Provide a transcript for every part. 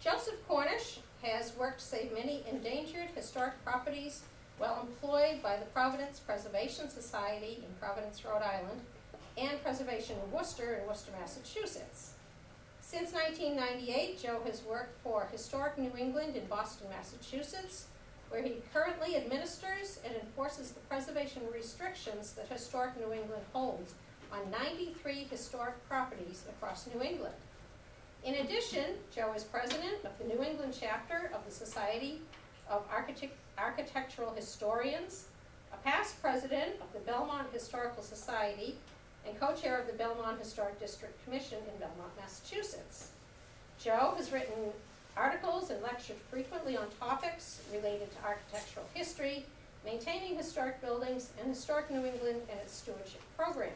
Joseph Cornish has worked to save many endangered historic properties while employed by the Providence Preservation Society in Providence, Rhode Island, and Preservation in Worcester, Massachusetts. Since 1998, Joe has worked for Historic New England in Boston, Massachusetts, where he currently administers and enforces the preservation restrictions that Historic New England holds on 93 historic properties across New England. In addition, Joe is president of the New England chapter of the Society of Architectural Historians, a past president of the Belmont Historical Society, and co-chair of the Belmont Historic District Commission in Belmont, Massachusetts. Joe has written articles and lectured frequently on topics related to architectural history, maintaining historic buildings, and Historic New England and its stewardship program.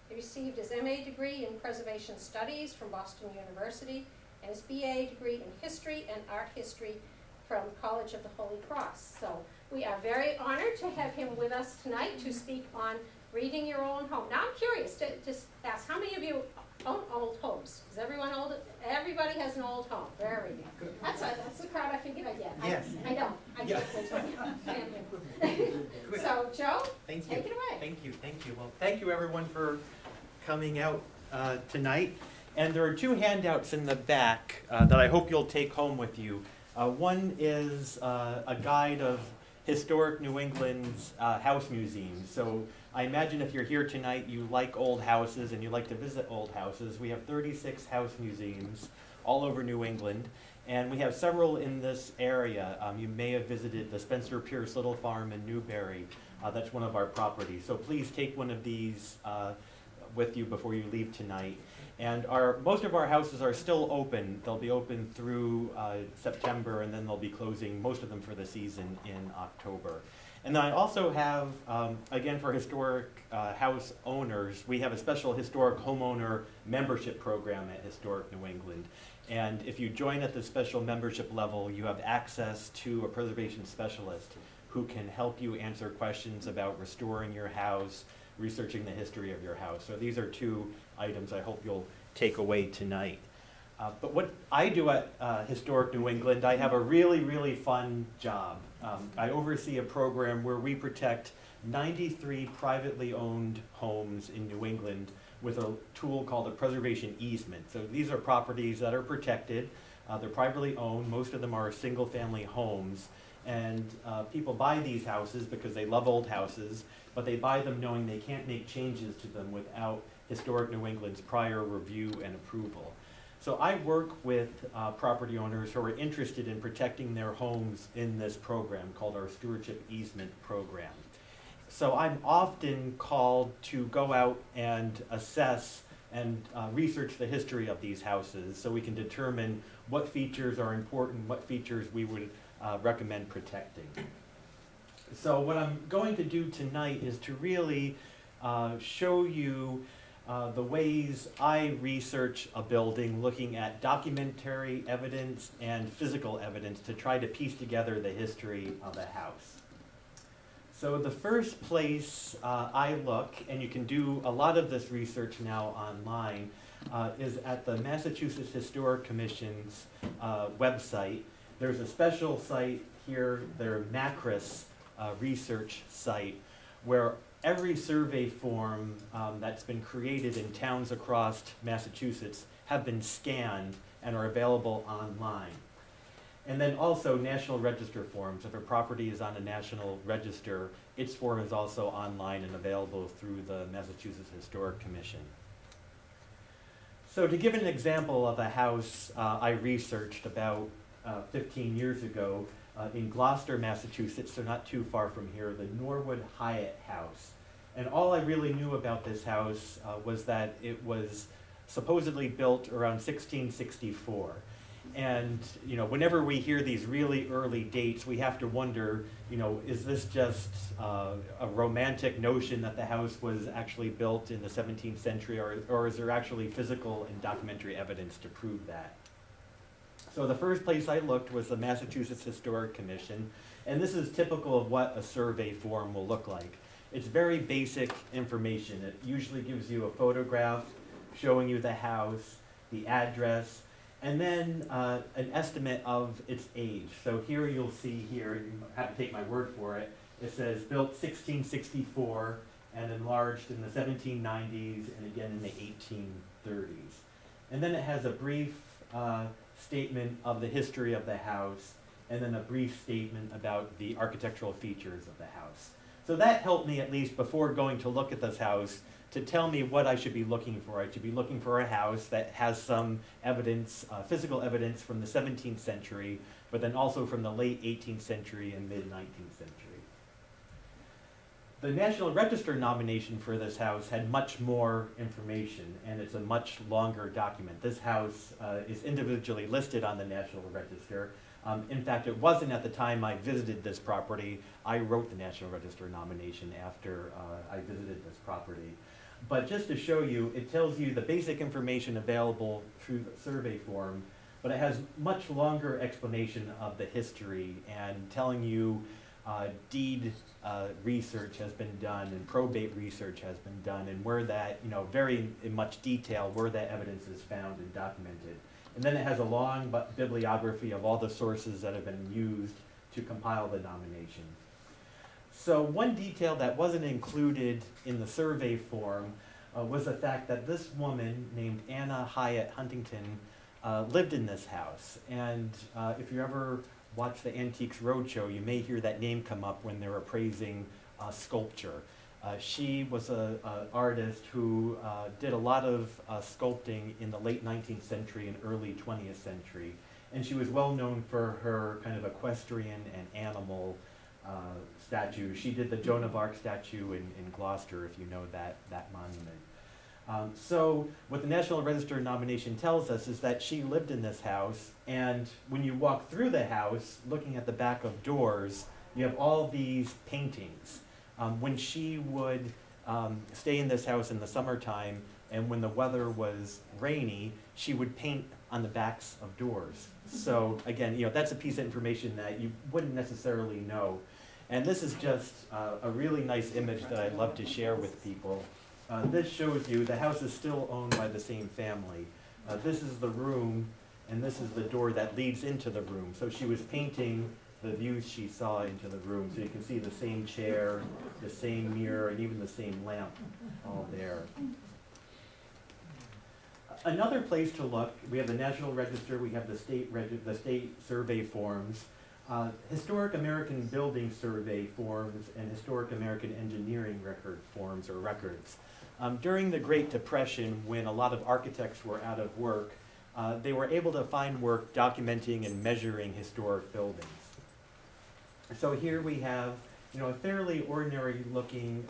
He received his MA degree in Preservation Studies from Boston University and his BA degree in History and Art History from College of the Holy Cross. So we are very honored to have him with us tonight to speak on reading your own home. Now I'm curious to just ask, how many of you own old homes? Is everyone old? Everybody has an old home. Very good. That's the crowd I figured I'd get. Yes. I don't. I can't wait till So Joe, thank you. Take it away. Thank you. Thank you. Well, thank you everyone for coming out tonight. And there are two handouts in the back that I hope you'll take home with you. One is a guide of historic New England's house museums. So I imagine if you're here tonight, you like old houses and you like to visit old houses. We have 36 house museums all over New England, and we have several in this area. You may have visited the Spencer Pierce Little Farm in Newbury. That's one of our properties. So please take one of these with you before you leave tonight. And most of our houses are still open. They'll be open through September, and then they'll be closing, most of them for the season, in October. And then I also have, again, for historic house owners, we have a special historic homeowner membership program at Historic New England. And if you join at the special membership level, you have access to a preservation specialist who can help you answer questions about restoring your house, researching the history of your house. So these are two items I hope you'll take away tonight. But what I do at Historic New England, I have a really, really fun job. I oversee a program where we protect 93 privately owned homes in New England with a tool called a preservation easement. So these are properties that are protected. They're privately owned. Most of them are single family homes. And people buy these houses because they love old houses, but they buy them knowing they can't make changes to them without Historic New England's prior review and approval. So I work with property owners who are interested in protecting their homes in this program called our Stewardship Easement Program. So I'm often called to go out and assess and research the history of these houses so we can determine what features are important, what features we would recommend protecting. So what I'm going to do tonight is to really show you the ways I research a building, looking at documentary evidence and physical evidence to try to piece together the history of a house. So the first place I look, and you can do a lot of this research now online, is at the Massachusetts Historic Commission's website. There's a special site here, their MACRIS research site, where every survey form that's been created in towns across Massachusetts have been scanned and are available online. And then also National Register forms. If a property is on a national register, its form is also online and available through the Massachusetts Historic Commission. So to give an example of a house I researched about 15 years ago in Gloucester, Massachusetts, so not too far from here, the Norwood Hyatt House. And all I really knew about this house was that it was supposedly built around 1664. And whenever we hear these really early dates, we have to wonder, is this just a romantic notion that the house was actually built in the 17th century, or is there actually physical and documentary evidence to prove that? So the first place I looked was the Massachusetts Historic Commission, and this is typical of what a survey form will look like. It's very basic information. It usually gives you a photograph showing you the house, the address, And then an estimate of its age. So here you'll see here, you have to take my word for it, it says built 1664 and enlarged in the 1790s and again in the 1830s. And then it has a brief statement of the history of the house and then a brief statement about the architectural features of the house. So that helped me, at least before going to look at this house, to tell me what I should be looking for. I should be looking for a house that has some evidence, physical evidence from the 17th century, but then also from the late 18th century and mid-19th century. The National Register nomination for this house had much more information, and it's a much longer document. This house is individually listed on the National Register. In fact, it wasn't at the time I visited this property. I wrote the National Register nomination after I visited this property. But just to show you, it tells you the basic information available through the survey form, but it has much longer explanation of the history and telling you deed research has been done and probate research has been done and where that, very in much detail, where that evidence is found and documented. And then it has a long bibliography of all the sources that have been used to compile the nomination. So one detail that wasn't included in the survey form was the fact that this woman named Anna Hyatt Huntington lived in this house. And if you ever watch the Antiques Roadshow, you may hear that name come up when they're appraising sculpture. She was an artist who did a lot of sculpting in the late 19th century and early 20th century. And she was well known for her kind of equestrian and animal statue. She did the Joan of Arc statue in Gloucester, if you know that monument. So what the National Register nomination tells us is that she lived in this house, and when you walk through the house, looking at the back of doors, you have all these paintings. When she would stay in this house in the summertime, and when the weather was rainy, she would paint on the backs of doors. So again, that's a piece of information that you wouldn't necessarily know. And this is just a really nice image that I'd love to share with people. This shows you the house is still owned by the same family. This is the room, and this is the door that leads into the room. So she was painting the views she saw into the room. So you can see the same chair, the same mirror, and even the same lamp all there. Another place to look, we have the National Register, we have the state survey forms, Historic American Building Survey forms, and Historic American Engineering record forms or records. During the Great Depression, when a lot of architects were out of work, they were able to find work documenting and measuring historic buildings. So here we have, a fairly ordinary looking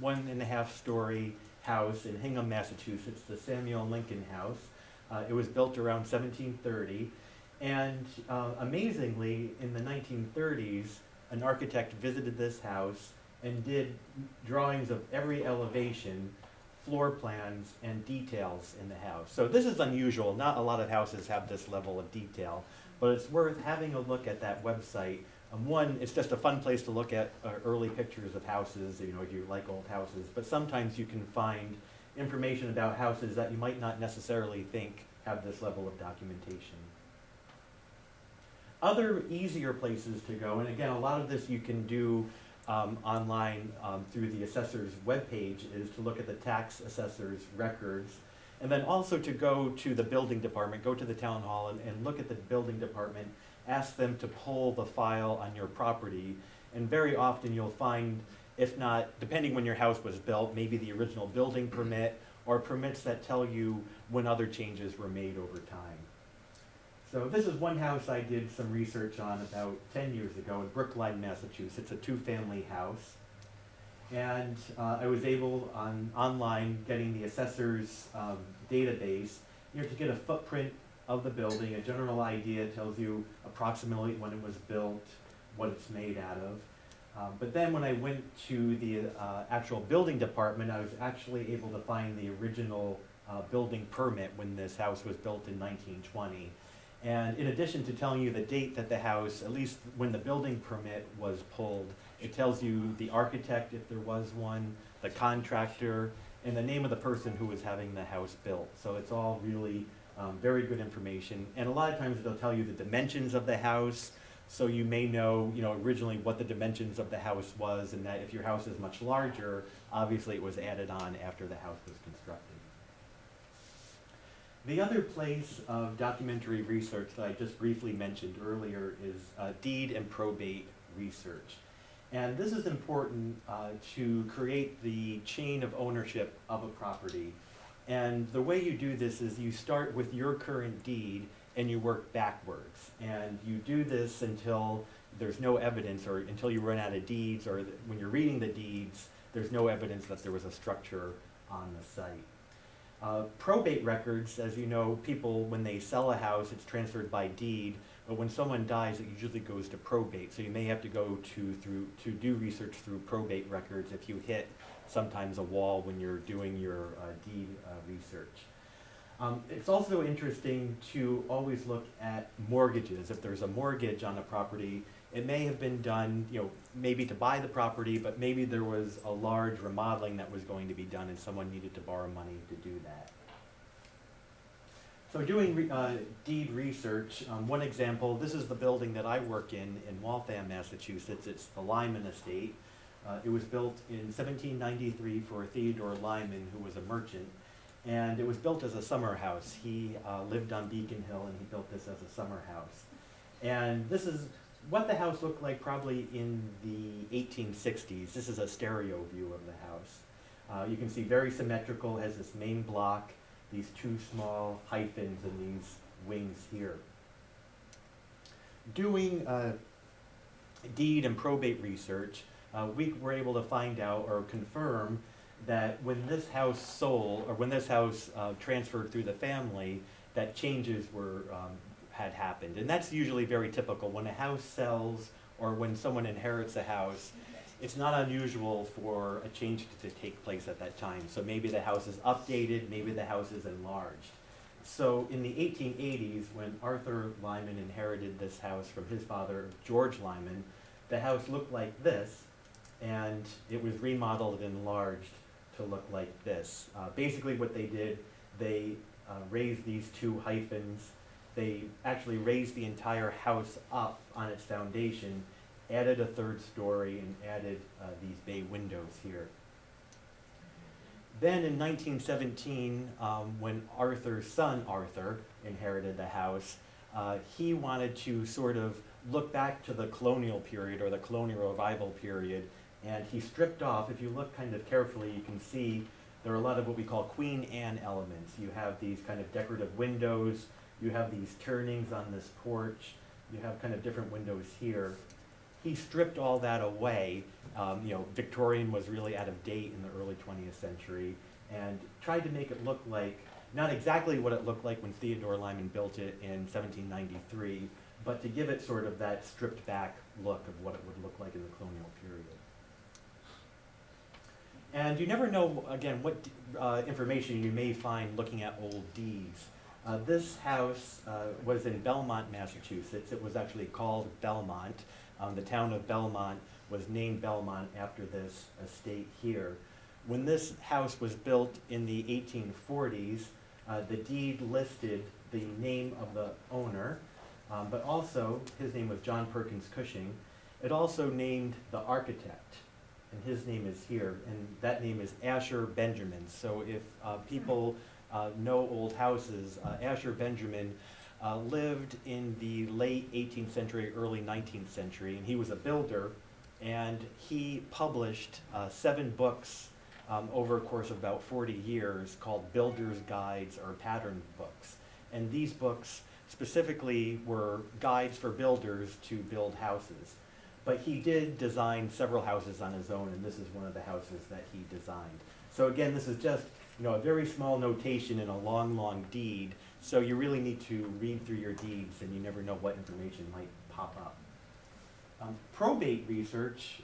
1.5-story house in Hingham, Massachusetts, the Samuel Lincoln House. It was built around 1730. And amazingly, in the 1930s, an architect visited this house and did drawings of every elevation, floor plans, and details in the house. So this is unusual. Not a lot of houses have this level of detail, but it's worth having a look at that website. One, it's just a fun place to look at early pictures of houses, if you like old houses, but sometimes you can find information about houses that you might not necessarily think have this level of documentation. Other easier places to go, and again, a lot of this you can do online through the assessor's webpage, is to look at the tax assessor's records, and then also to go to the building department, go to the town hall and look at the building department, ask them to pull the file on your property, and very often you'll find, if not, depending when your house was built, maybe the original building permit, or permits that tell you when other changes were made over time. So this is one house I did some research on about 10 years ago in Brookline, Massachusetts, a 2-family house. And I was able, online, getting the assessor's database, to get a footprint of the building. A general idea tells you approximately when it was built, what it's made out of. But then when I went to the actual building department, I was actually able to find the original building permit when this house was built in 1920. And in addition to telling you the date that the house, at least when the building permit was pulled, it tells you the architect, if there was one, the contractor, and the name of the person who was having the house built. So it's all really Very good information. And a lot of times it'll tell you the dimensions of the house, so you may know, originally what the dimensions of the house was, and that if your house is much larger, obviously it was added on after the house was constructed. The other place of documentary research that I just briefly mentioned earlier is deed and probate research. And this is important to create the chain of ownership of a property. And the way you do this is you start with your current deed and you work backwards. And you do this until there's no evidence, or until you run out of deeds, or when you're reading the deeds, there's no evidence that there was a structure on the site. Probate records, as you know, people, when they sell a house, it's transferred by deed, but when someone dies, it usually goes to probate. So you may have to go to do research through probate records if you hit sometimes a wall when you're doing your deed research. It's also interesting to always look at mortgages. If there's a mortgage on a property, it may have been done, maybe to buy the property, but maybe there was a large remodeling that was going to be done and someone needed to borrow money to do that. So doing deed research, one example, this is the building that I work in Waltham, Massachusetts. It's the Lyman Estate. It was built in 1793 for Theodore Lyman, who was a merchant. And it was built as a summer house. He lived on Beacon Hill, and he built this as a summer house. And this is what the house looked like probably in the 1860s. This is a stereo view of the house. You can see very symmetrical, has this main block, these two small hyphens and these wings here. Doing deed and probate research, we were able to find out or confirm that when this house sold, or when this house transferred through the family, that changes had happened. And that's usually very typical. When a house sells or when someone inherits a house, it's not unusual for a change to take place at that time. So maybe the house is updated, maybe the house is enlarged. So in the 1880s, when Arthur Lyman inherited this house from his father, George Lyman, the house looked like this, and it was remodeled and enlarged to look like this. Basically what they did, they raised these two hyphens. They actually raised the entire house up on its foundation, added a third story, and added these bay windows here. Then in 1917, when Arthur's son, Arthur, inherited the house, he wanted to sort of look back to the colonial period, or the colonial revival period, and he stripped off. If you look kind of carefully, you can see there are a lot of what we call Queen Anne elements. You have these kind of decorative windows, you have these turnings on this porch, you have kind of different windows here. He stripped all that away. Victorian was really out of date in the early 20th century, and tried to make it look like, not exactly what it looked like when Theodore Lyman built it in 1793, but to give it sort of that stripped back look of what it would look like in the colonial period. And you never know, again, what information you may find looking at old deeds. This house was in Belmont, Massachusetts. It was actually called Belmont. The town of Belmont was named Belmont after this estate here. When this house was built in the 1840s, the deed listed the name of the owner, but also his name was John Perkins Cushing. It also named the architect, and his name is here, and that name is Asher Benjamin. So if people know old houses, Asher Benjamin lived in the late 18th century, early 19th century, and he was a builder, and he published 7 books over a course of about 40 years called Builder's Guides or Pattern Books. And these books specifically were guides for builders to build houses. But he did design several houses on his own, and this is one of the houses that he designed. So again, this is just a very small notation in a long, long deed. So you really need to read through your deeds, and you never know what information might pop up. Probate research,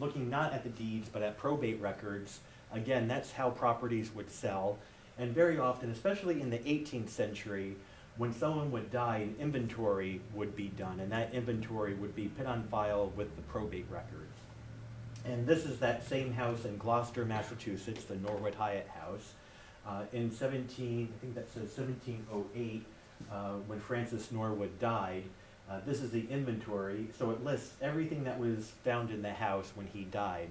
looking not at the deeds, but at probate records, again, that's how properties would sell. And very often, especially in the 18th century, when someone would die, an inventory would be done, and that inventory would be put on file with the probate records. And this is that same house in Gloucester, Massachusetts, the Norwood Hyatt House. In I think that says 1708, when Francis Norwood died. This is the inventory, so it lists everything that was found in the house when he died.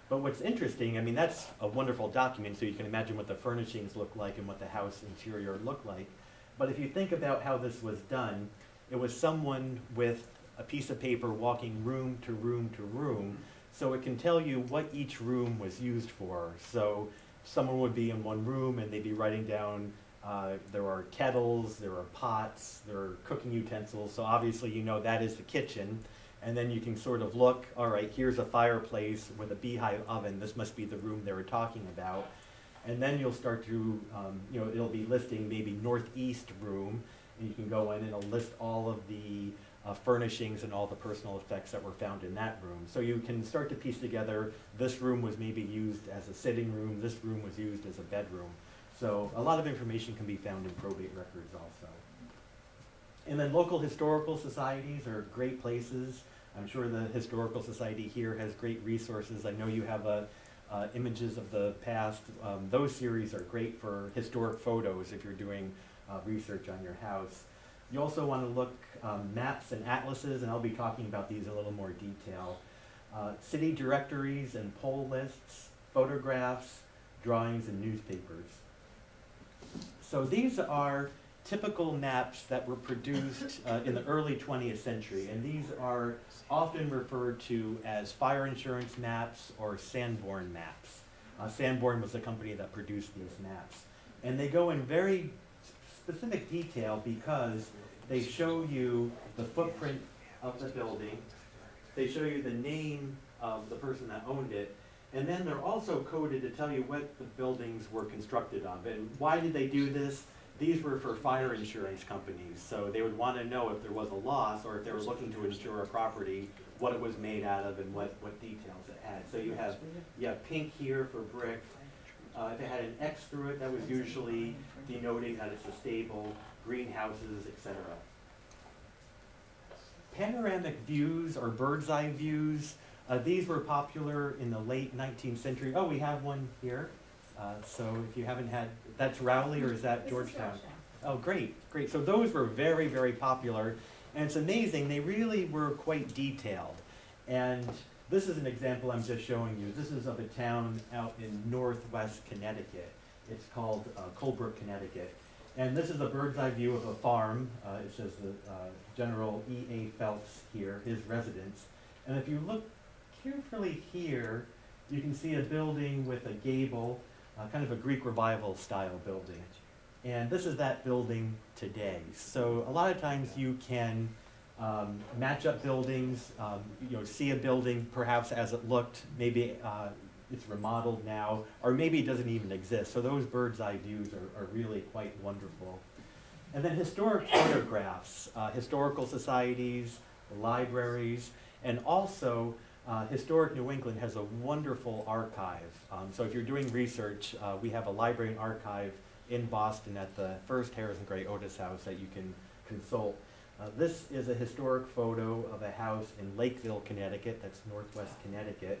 But what's interesting, I mean, that's a wonderful document, so you can imagine what the furnishings look like and what the house interior looked like. But if you think about how this was done, it was someone with a piece of paper walking room to room to room, so it can tell you what each room was used for. So someone would be in one room and they'd be writing down there are kettles, there are pots, there are cooking utensils, so obviously you know that is the kitchen. And then you can sort of look, all right, here's a fireplace with a beehive oven, this must be the room they were talking about. And then you'll start to, you know, it'll be listing maybe northeast room, and you can go in and it'll list all of the furnishings and all the personal effects that were found in that room. So you can start to piece together, this room was maybe used as a sitting room, this room was used as a bedroom. So a lot of information can be found in probate records also. And then local historical societies are great places. I'm sure the Historical Society here has great resources. I know you have images of the past. Those series are great for historic photos if you're doing research on your house. You also want to look maps and atlases, and I'll be talking about these in a little more detail. City directories and poll lists, photographs, drawings, and newspapers. So these are typical maps that were produced in the early 20th century, and these are often referred to as fire insurance maps or Sanborn maps. Sanborn was the company that produced these maps. And they go in very specific detail because they show you the footprint of the building, they show you the name of the person that owned it, and then they're also coded to tell you what the buildings were constructed of. And why did they do this? These were for fire insurance companies, so they would want to know if there was a loss or if they were looking to insure a property, what it was made out of and what details it had. So you have pink here for brick. If it had an X through it, that was usually denoting that it's a stable, greenhouses, etc. Panoramic views or bird's eye views, these were popular in the late 19th century. Oh, we have one here. So if you haven't had, that's Rowley or is that Georgetown? Oh, great, great. So those were very, very popular. And it's amazing, they really were quite detailed. And this is an example I'm just showing you. This is of a town out in northwest Connecticut. It's called Colebrook, Connecticut. And this is a bird's eye view of a farm. It says the General E.A. Phelps here, his residence. And if you look carefully here, you can see a building with a gable, kind of a Greek revival style building. And this is that building today. So a lot of times you can match up buildings, you know, see a building perhaps as it looked, maybe it's remodeled now, or maybe it doesn't even exist. So those bird's eye views are really quite wonderful. And then historic photographs, historical societies, libraries, and also Historic New England has a wonderful archive. So if you're doing research, we have a library and archive in Boston at the first Harrison Gray Otis House that you can consult. This is a historic photo of a house in Lakeville, Connecticut, that's northwest Connecticut,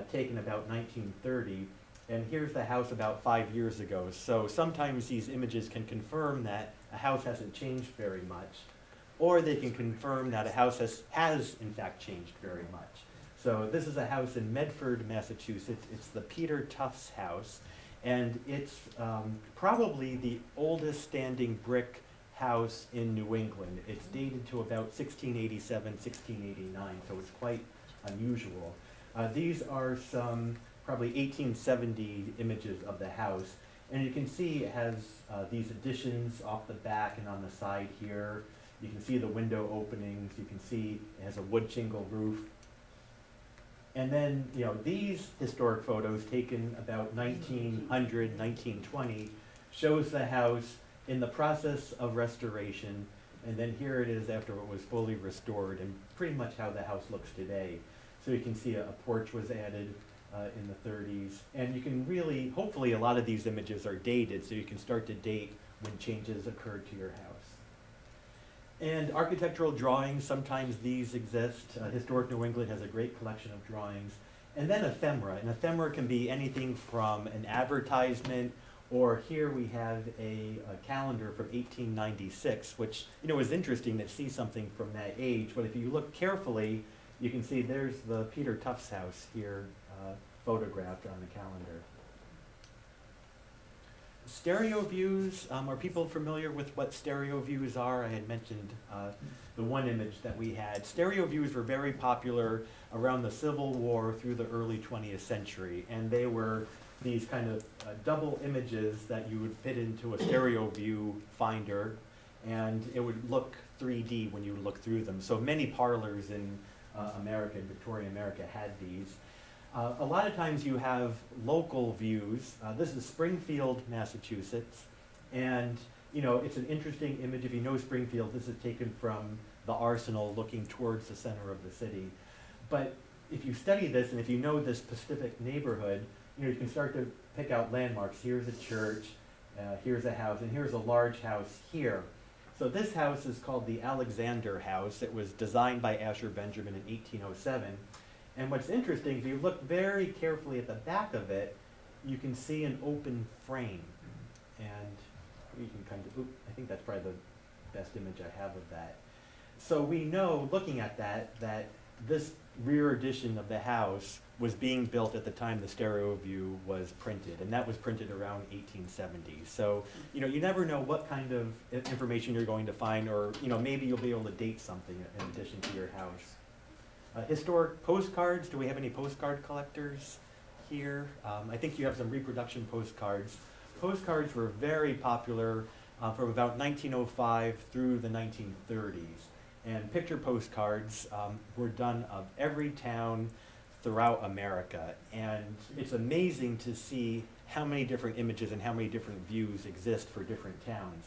taken about 1930. And here's the house about 5 years ago. So sometimes these images can confirm that a house hasn't changed very much, or they can confirm that a house has in fact changed very much. So this is a house in Medford, Massachusetts. It's the Peter Tufts house, and it's probably the oldest standing brick house in New England. It's dated to about 1687, 1689, so it's quite unusual. These are some probably 1870 images of the house, and you can see it has these additions off the back and on the side here. You can see the window openings. You can see it has a wood shingle roof. And then, you know, these historic photos taken about 1900, 1920 shows the house in the process of restoration, and then here it is after it was fully restored, and pretty much how the house looks today. So you can see a porch was added in the 30s, and you can really, hopefully a lot of these images are dated, so you can start to date when changes occurred to your house. And architectural drawings, sometimes these exist. Historic New England has a great collection of drawings. And then ephemera. An ephemera can be anything from an advertisement Or here we have a calendar from 1896, which, you know, is interesting to see something from that age. But if you look carefully, you can see there's the Peter Tufts house here photographed on the calendar. Stereo views, are people familiar with what stereo views are? I had mentioned the one image that we had. Stereo views were very popular around the Civil War through the early 20th century, and they were these kind of double images that you would fit into a stereo view finder, and it would look 3D when you look through them. So many parlors in America, Victorian America, had these. A lot of times you have local views. This is Springfield, Massachusetts, and you know, it's an interesting image. If you know Springfield, this is taken from the Arsenal looking towards the center of the city. But if you study this, and if you know this specific neighborhood, you know, you can start to pick out landmarks. Here's a church, here's a house, and here's a large house here. So this house is called the Alexander House. It was designed by Asher Benjamin in 1807. And what's interesting, if you look very carefully at the back of it, you can see an open frame. And you can kind of, I think that's probably the best image I have of that. So we know, looking at that, that this rear edition of the house was being built at the time the stereo view was printed, and that was printed around 1870. So, you know, you never know what kind of information you're going to find, or, you know, maybe you'll be able to date something in addition to your house. Historic postcards, do we have any postcard collectors here? I think you have some reproduction postcards. Postcards were very popular from about 1905 through the 1930s. And picture postcards were done of every town throughout America. And it's amazing to see how many different images and how many different views exist for different towns.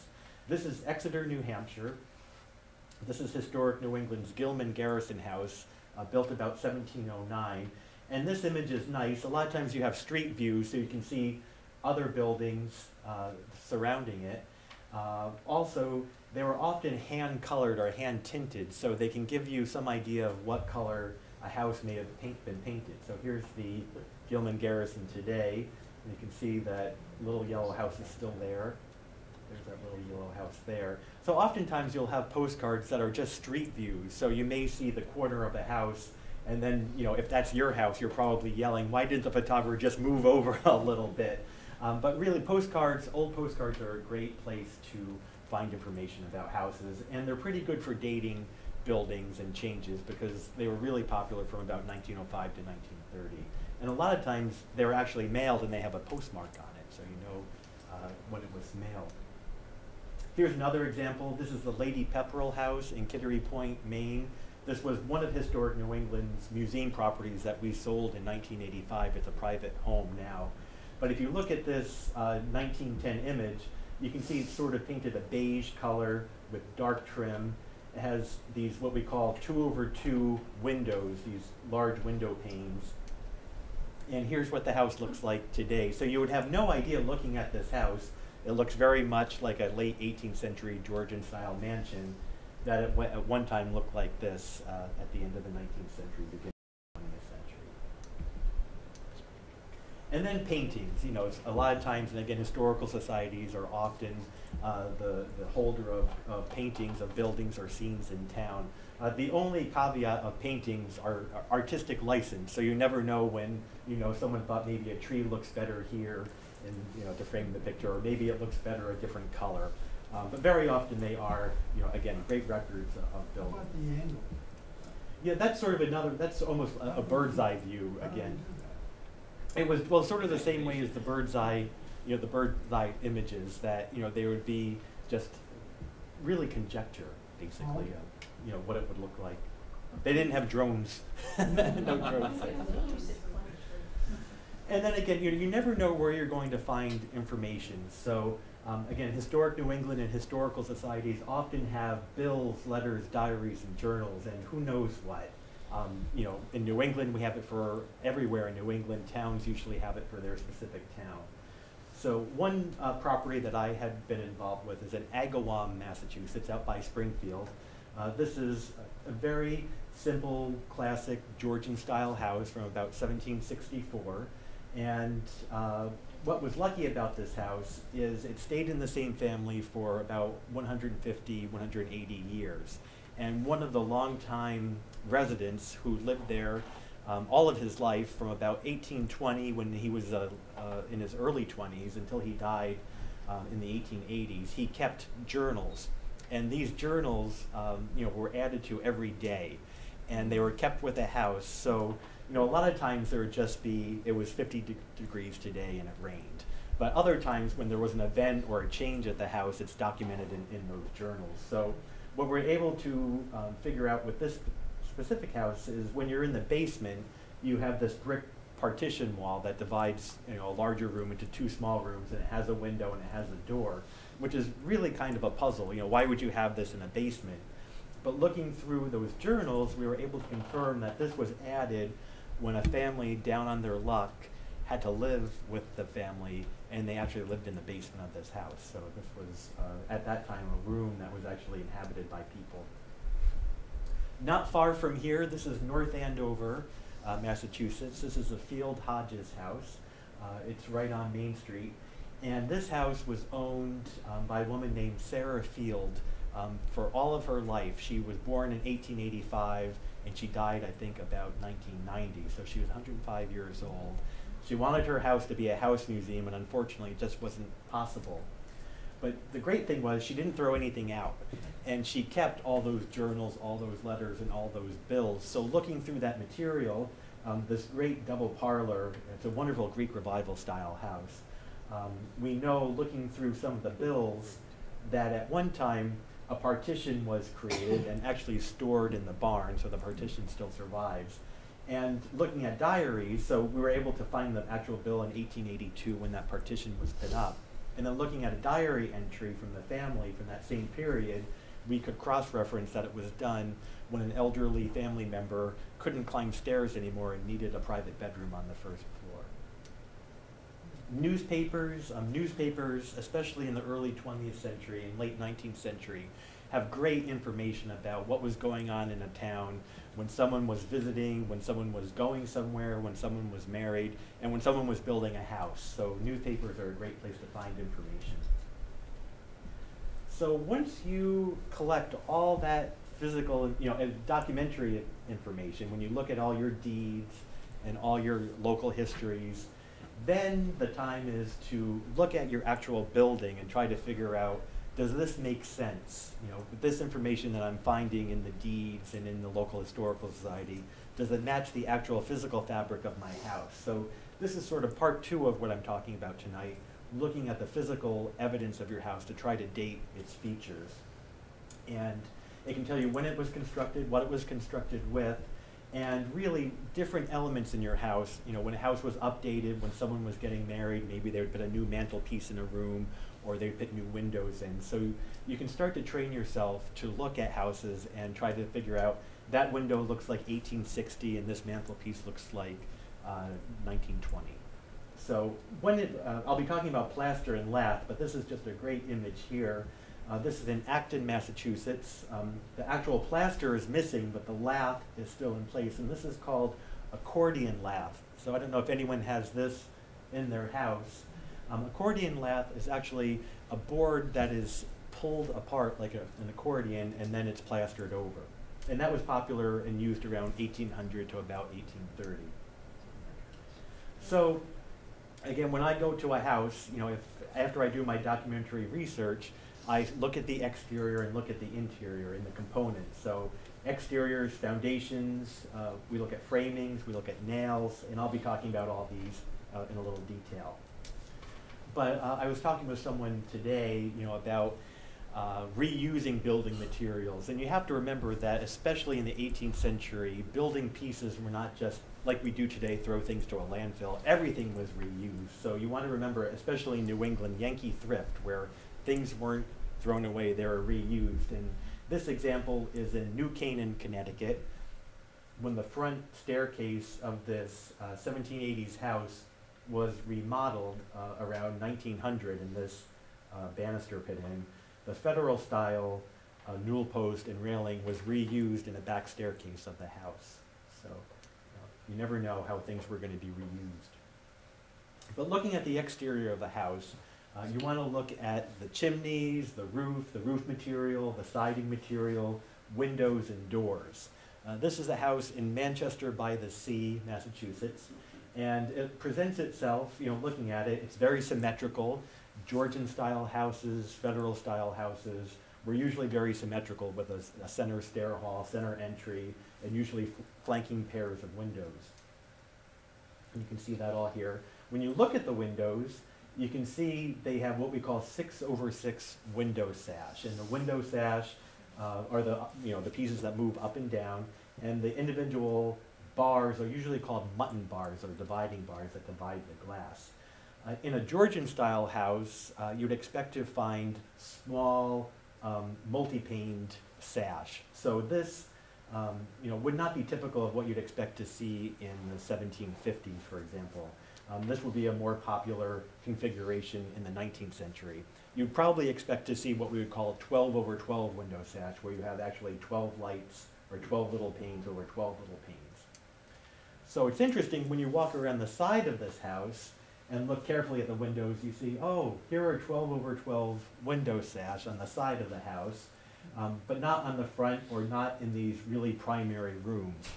This is Exeter, New Hampshire. This is historic New England's Gilman Garrison House, built about 1709. And this image is nice. A lot of times you have street views, so you can see other buildings surrounding it. Also, they were often hand-colored or hand-tinted, so they can give you some idea of what color a house may have been painted. So here's the Gilman Garrison today. And you can see that little yellow house is still there. There's that little yellow house there. So oftentimes you'll have postcards that are just street views. So you may see the corner of a house, and then, you know, if that's your house, you're probably yelling, why didn't the photographer just move over a little bit? But really, postcards, old postcards are a great place to find information about houses, and they're pretty good for dating buildings and changes because they were really popular from about 1905 to 1930. And a lot of times they're actually mailed and they have a postmark on it, so you know when it was mailed. Here's another example. This is the Lady Pepperell House in Kittery Point, Maine. This was one of Historic New England's museum properties that we sold in 1985. It's a private home now. But if you look at this 1910 image, you can see it's sort of painted a beige color with dark trim. It has these, what we call 2/2 windows, these large window panes. And here's what the house looks like today. So you would have no idea looking at this house. It looks very much like a late 18th century Georgian style mansion that at one time looked like this at the end of the 19th century, beginning of the 20th century. And then paintings, you know, a lot of times, and again, historical societies are often the holder of paintings of buildings or scenes in town. The only caveat of paintings are artistic license, so you never know when, you know, someone thought maybe a tree looks better here and, you know, to frame the picture, or maybe it looks better a different color. But very often they are, you know, again, great records of buildings. How about the angle? Yeah, that's sort of another, that's almost a bird's eye view again. It was, well, sort of the same way as the bird's eye, you know, the bird's eye images, that, you know, they would be just really conjecture, basically, you know, what it would look like. They didn't have drones. No drones. And then again, you never know where you're going to find information. So again, historic New England and historical societies often have bills, letters, diaries, and journals, and who knows what. You know, in New England, we have it for everywhere in New England. Towns usually have it for their specific town. So one property that I had been involved with is in Agawam, Massachusetts, out by Springfield. This is a very simple, classic Georgian-style house from about 1764. And what was lucky about this house is it stayed in the same family for about 150, 180 years. And one of the longtime residents who lived there all of his life, from about 1820 when he was in his early 20s until he died in the 1880s, he kept journals. And these journals were added to every day. And they were kept with the house. So a lot of times there would just be, it was 50 degrees today and it rained. But other times when there was an event or a change at the house, it's documented in those journals. So what we're able to figure out with this specific house is when you're in the basement, you have this brick partition wall that divides a larger room into two small rooms, and it has a window and it has a door, which is really kind of a puzzle. Why would you have this in a basement? But looking through those journals, we were able to confirm that this was added when a family down on their luck had to live with the family, and they actually lived in the basement of this house. So this was, at that time, a room that was actually inhabited by people. Not far from here, this is North Andover, Massachusetts. This is the Field Hodges house. It's right on Main Street. And this house was owned by a woman named Sarah Field for all of her life. She was born in 1885, and she died, I think, about 1990. So she was 105 years old. She wanted her house to be a house museum, and unfortunately, it just wasn't possible. But the great thing was she didn't throw anything out. And she kept all those journals, all those letters, and all those bills. So looking through that material, this great double parlor, it's a wonderful Greek Revival style house. We know, looking through some of the bills, that at one time a partition was created and actually stored in the barn, so the partition still survives. And looking at diaries, so we were able to find the actual bill in 1882 when that partition was put up. And then looking at a diary entry from the family from that same period, we could cross-reference that it was done when an elderly family member couldn't climb stairs anymore and needed a private bedroom on the first floor. Newspapers, especially in the early 20th century and late 19th century, have great information about what was going on in a town when someone was visiting, when someone was going somewhere, when someone was married, and when someone was building a house. So newspapers are a great place to find information. So once you collect all that physical, documentary information, when you look at all your deeds and all your local histories, then the time is to look at your actual building and try to figure out, does this make sense? With this information that I'm finding in the deeds and in the local historical society, does it match the actual physical fabric of my house? So this is sort of part two of what I'm talking about tonight, looking at the physical evidence of your house to try to date its features. And it can tell you when it was constructed, what it was constructed with, and really different elements in your house. When a house was updated, when someone was getting married, maybe they would put a new mantelpiece in a room, or they'd put new windows in. So you can start to train yourself to look at houses and try to figure out, that window looks like 1860 and this mantelpiece looks like 1920. So I'll be talking about plaster and lath, but this is just a great image here. This is in Acton, Massachusetts. The actual plaster is missing, but the lath is still in place, and this is called accordion lath. So I don't know if anyone has this in their house. Accordion lath is actually a board that is pulled apart like an accordion, and then it's plastered over. And that was popular and used around 1800 to about 1830. So again, when I go to a house, after I do my documentary research, I look at the exterior and look at the interior and the components. So exteriors, foundations, we look at framings, we look at nails, and I'll be talking about all these in a little detail. But I was talking with someone today, about reusing building materials. And you have to remember that, especially in the 18th century, building pieces were not just like we do today, throw things to a landfill. Everything was reused. So you want to remember, especially in New England, Yankee thrift, where things weren't thrown away, they were reused. And this example is in New Canaan, Connecticut, when the front staircase of this 1780s house was remodeled around 1900 and this banister put in. The federal style newel post and railing was reused in the back staircase of the house. So you never know how things were going to be reused. But looking at the exterior of the house, you want to look at the chimneys, the roof material, the siding material, windows and doors. This is a house in Manchester by the Sea, Massachusetts, and it presents itself, looking at it, it's very symmetrical. Georgian-style houses, federal-style houses were usually very symmetrical with a center stair hall, center entry, and usually flanking pairs of windows. And you can see that all here. When you look at the windows, you can see they have what we call 6/6 window sash, and the window sash are the pieces that move up and down, and the individual bars are usually called mutton bars or dividing bars that divide the glass. In a Georgian-style house, you'd expect to find small, multi-paned sash. So this, would not be typical of what you'd expect to see in the 1750s, for example. This would be a more popular configuration in the 19th century. You'd probably expect to see what we would call 12/12 window sash, where you have actually 12 lights or 12 little panes over 12 little panes. So it's interesting when you walk around the side of this house and look carefully at the windows, you see, oh, here are 12/12 window sash on the side of the house, but not on the front or not in these really primary rooms.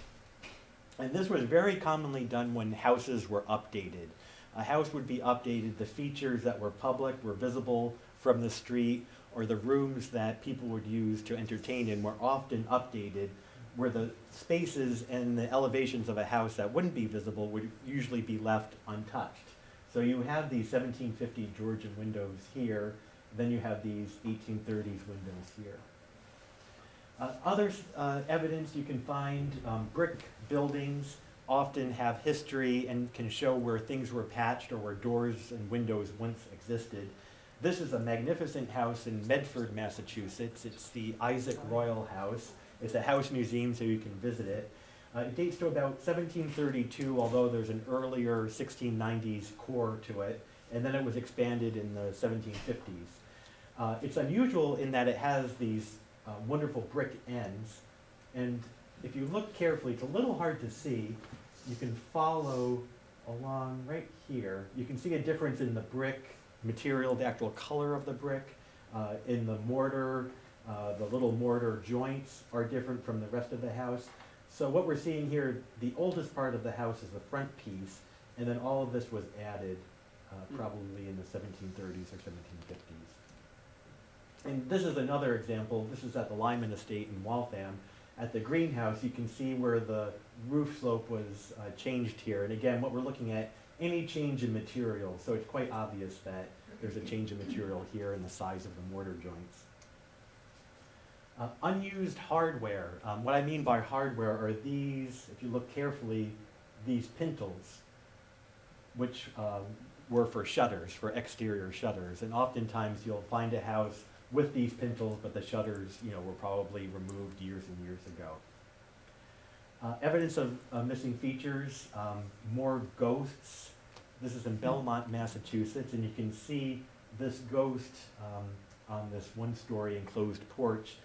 And this was very commonly done when houses were updated. A house would be updated, the features that were public were visible from the street, or the rooms that people would use to entertain in were often updated, where the spaces and the elevations of a house that wouldn't be visible would usually be left untouched. So you have these 1750 Georgian windows here, then you have these 1830s windows here. Other evidence you can find, brick buildings often have history and can show where things were patched or where doors and windows once existed. This is a magnificent house in Medford, Massachusetts. It's the Isaac Royal House. It's a house museum, so you can visit it. It dates to about 1732, although there's an earlier 1690s core to it, and then it was expanded in the 1750s. It's unusual in that it has these wonderful brick ends, and if you look carefully, it's a little hard to see. You can follow along right here. You can see a difference in the brick material, the actual color of the brick, in the mortar. The little mortar joints are different from the rest of the house. So what we're seeing here, the oldest part of the house is the front piece, and then all of this was added probably in the 1730s or 1750s. And this is another example. This is at the Lyman Estate in Waltham. At the greenhouse, you can see where the roof slope was changed here. And again, what we're looking at, any change in material. So it's quite obvious that there's a change in material here in the size of the mortar joints. Unused hardware. What I mean by hardware are these, if you look carefully, these pintles, which were for shutters, for exterior shutters. And oftentimes you'll find a house with these pintles, but the shutters, were probably removed years and years ago. Evidence of missing features, more ghosts. This is in Belmont, Massachusetts, and you can see this ghost on this one-story enclosed porch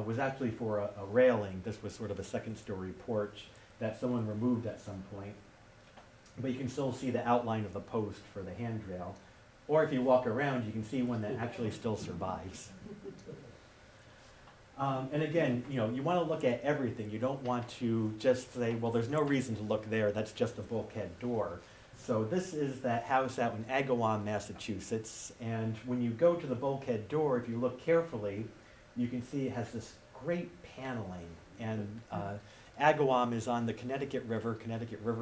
was actually for a railing. This was sort of a second-story porch that someone removed at some point. But you can still see the outline of the post for the handrail. Or if you walk around, you can see one that actually still survives. And again, you want to look at everything. You don't want to just say, well, there's no reason to look there. That's just a bulkhead door. So this is that house out in Agawam, Massachusetts. And when you go to the bulkhead door, if you look carefully, you can see it has this great paneling. And Agawam is on the Connecticut River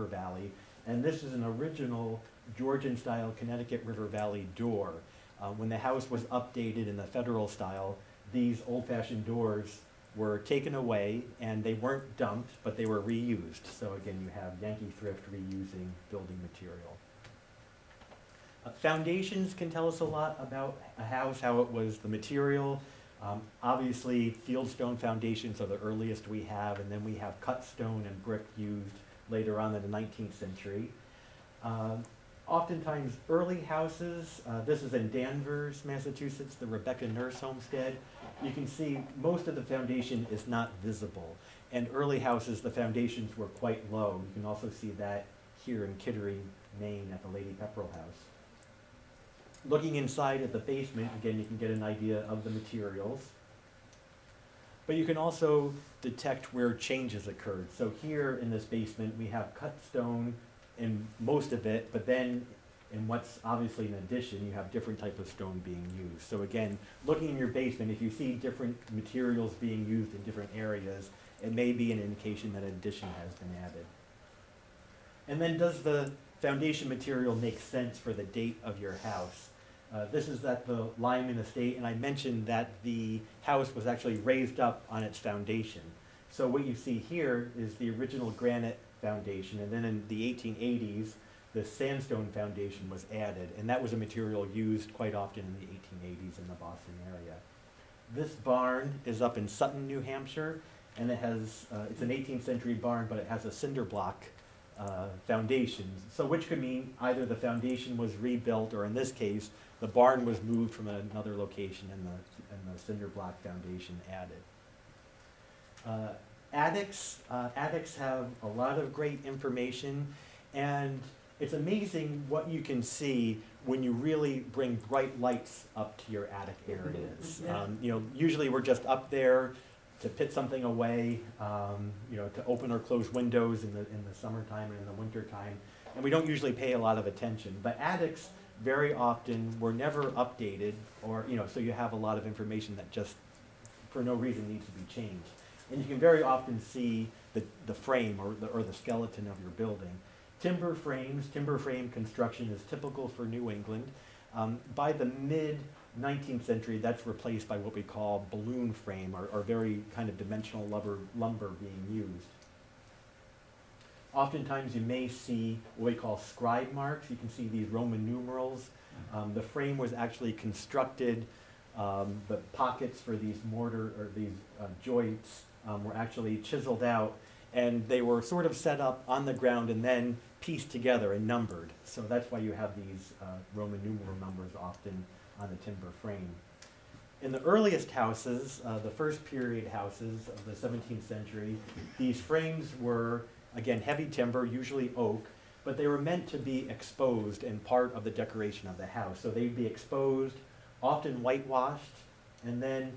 Valley. And this is an original Georgian-style Connecticut River Valley door. When the house was updated in the federal style, these old-fashioned doors were taken away, and they weren't dumped, but they were reused. So again, you have Yankee Thrift reusing building material. Foundations can tell us a lot about a house, how it was, the material. Obviously, fieldstone foundations are the earliest we have, and then we have cut stone and brick used later on in the 19th century. Oftentimes, early houses, this is in Danvers, Massachusetts, the Rebecca Nurse homestead. You can see most of the foundation is not visible. And early houses, the foundations were quite low. You can also see that here in Kittery, Maine at the Lady Pepperell House. Looking inside at the basement, again, you can get an idea of the materials. But you can also detect where changes occurred. So here in this basement, we have cut stone in most of it, but then in what's obviously an addition, you have different type of stone being used. So again, looking in your basement, if you see different materials being used in different areas, it may be an indication that an addition has been added. And then does the foundation material make sense for the date of your house? This is at the Lyman Estate, and I mentioned that the house was actually raised up on its foundation. So what you see here is the original granite foundation, and then in the 1880s, the sandstone foundation was added, and that was a material used quite often in the 1880s in the Boston area. This barn is up in Sutton, New Hampshire, and it has, it's an 18th century barn, but it has a cinder block foundation. So which could mean either the foundation was rebuilt, or in this case, the barn was moved from another location and the cinder block foundation added. Attics have a lot of great information, and it's amazing what you can see when you really bring bright lights up to your attic areas. You know, usually we're just up there to put something away, you know, to open or close windows in the summertime and in the wintertime, and we don't usually pay a lot of attention. But attics very often were never updated, or, you know, so you have a lot of information that just for no reason needs to be changed. And you can very often see the frame or the skeleton of your building. Timber frame construction is typical for New England. By the mid-19th century, that's replaced by what we call balloon frame, or very kind of dimensional lumber being used. Oftentimes you may see what we call scribe marks. You can see these Roman numerals. The frame was actually constructed, the pockets for these mortar or these joints were actually chiseled out, and they were sort of set up on the ground and then pieced together and numbered. So that's why you have these Roman numeral numbers often on the timber frame. In the earliest houses, the first period houses of the 17th century, these frames were, again, heavy timber, usually oak, but they were meant to be exposed and part of the decoration of the house. So they'd be exposed, often whitewashed, and then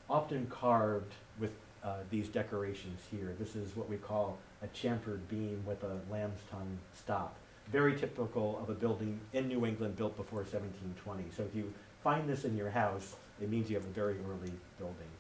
often carved with these decorations here. This is what we call a chamfered beam with a lamb's tongue stop. Very typical of a building in New England built before 1720. So if you find this in your house, it means you have a very early building.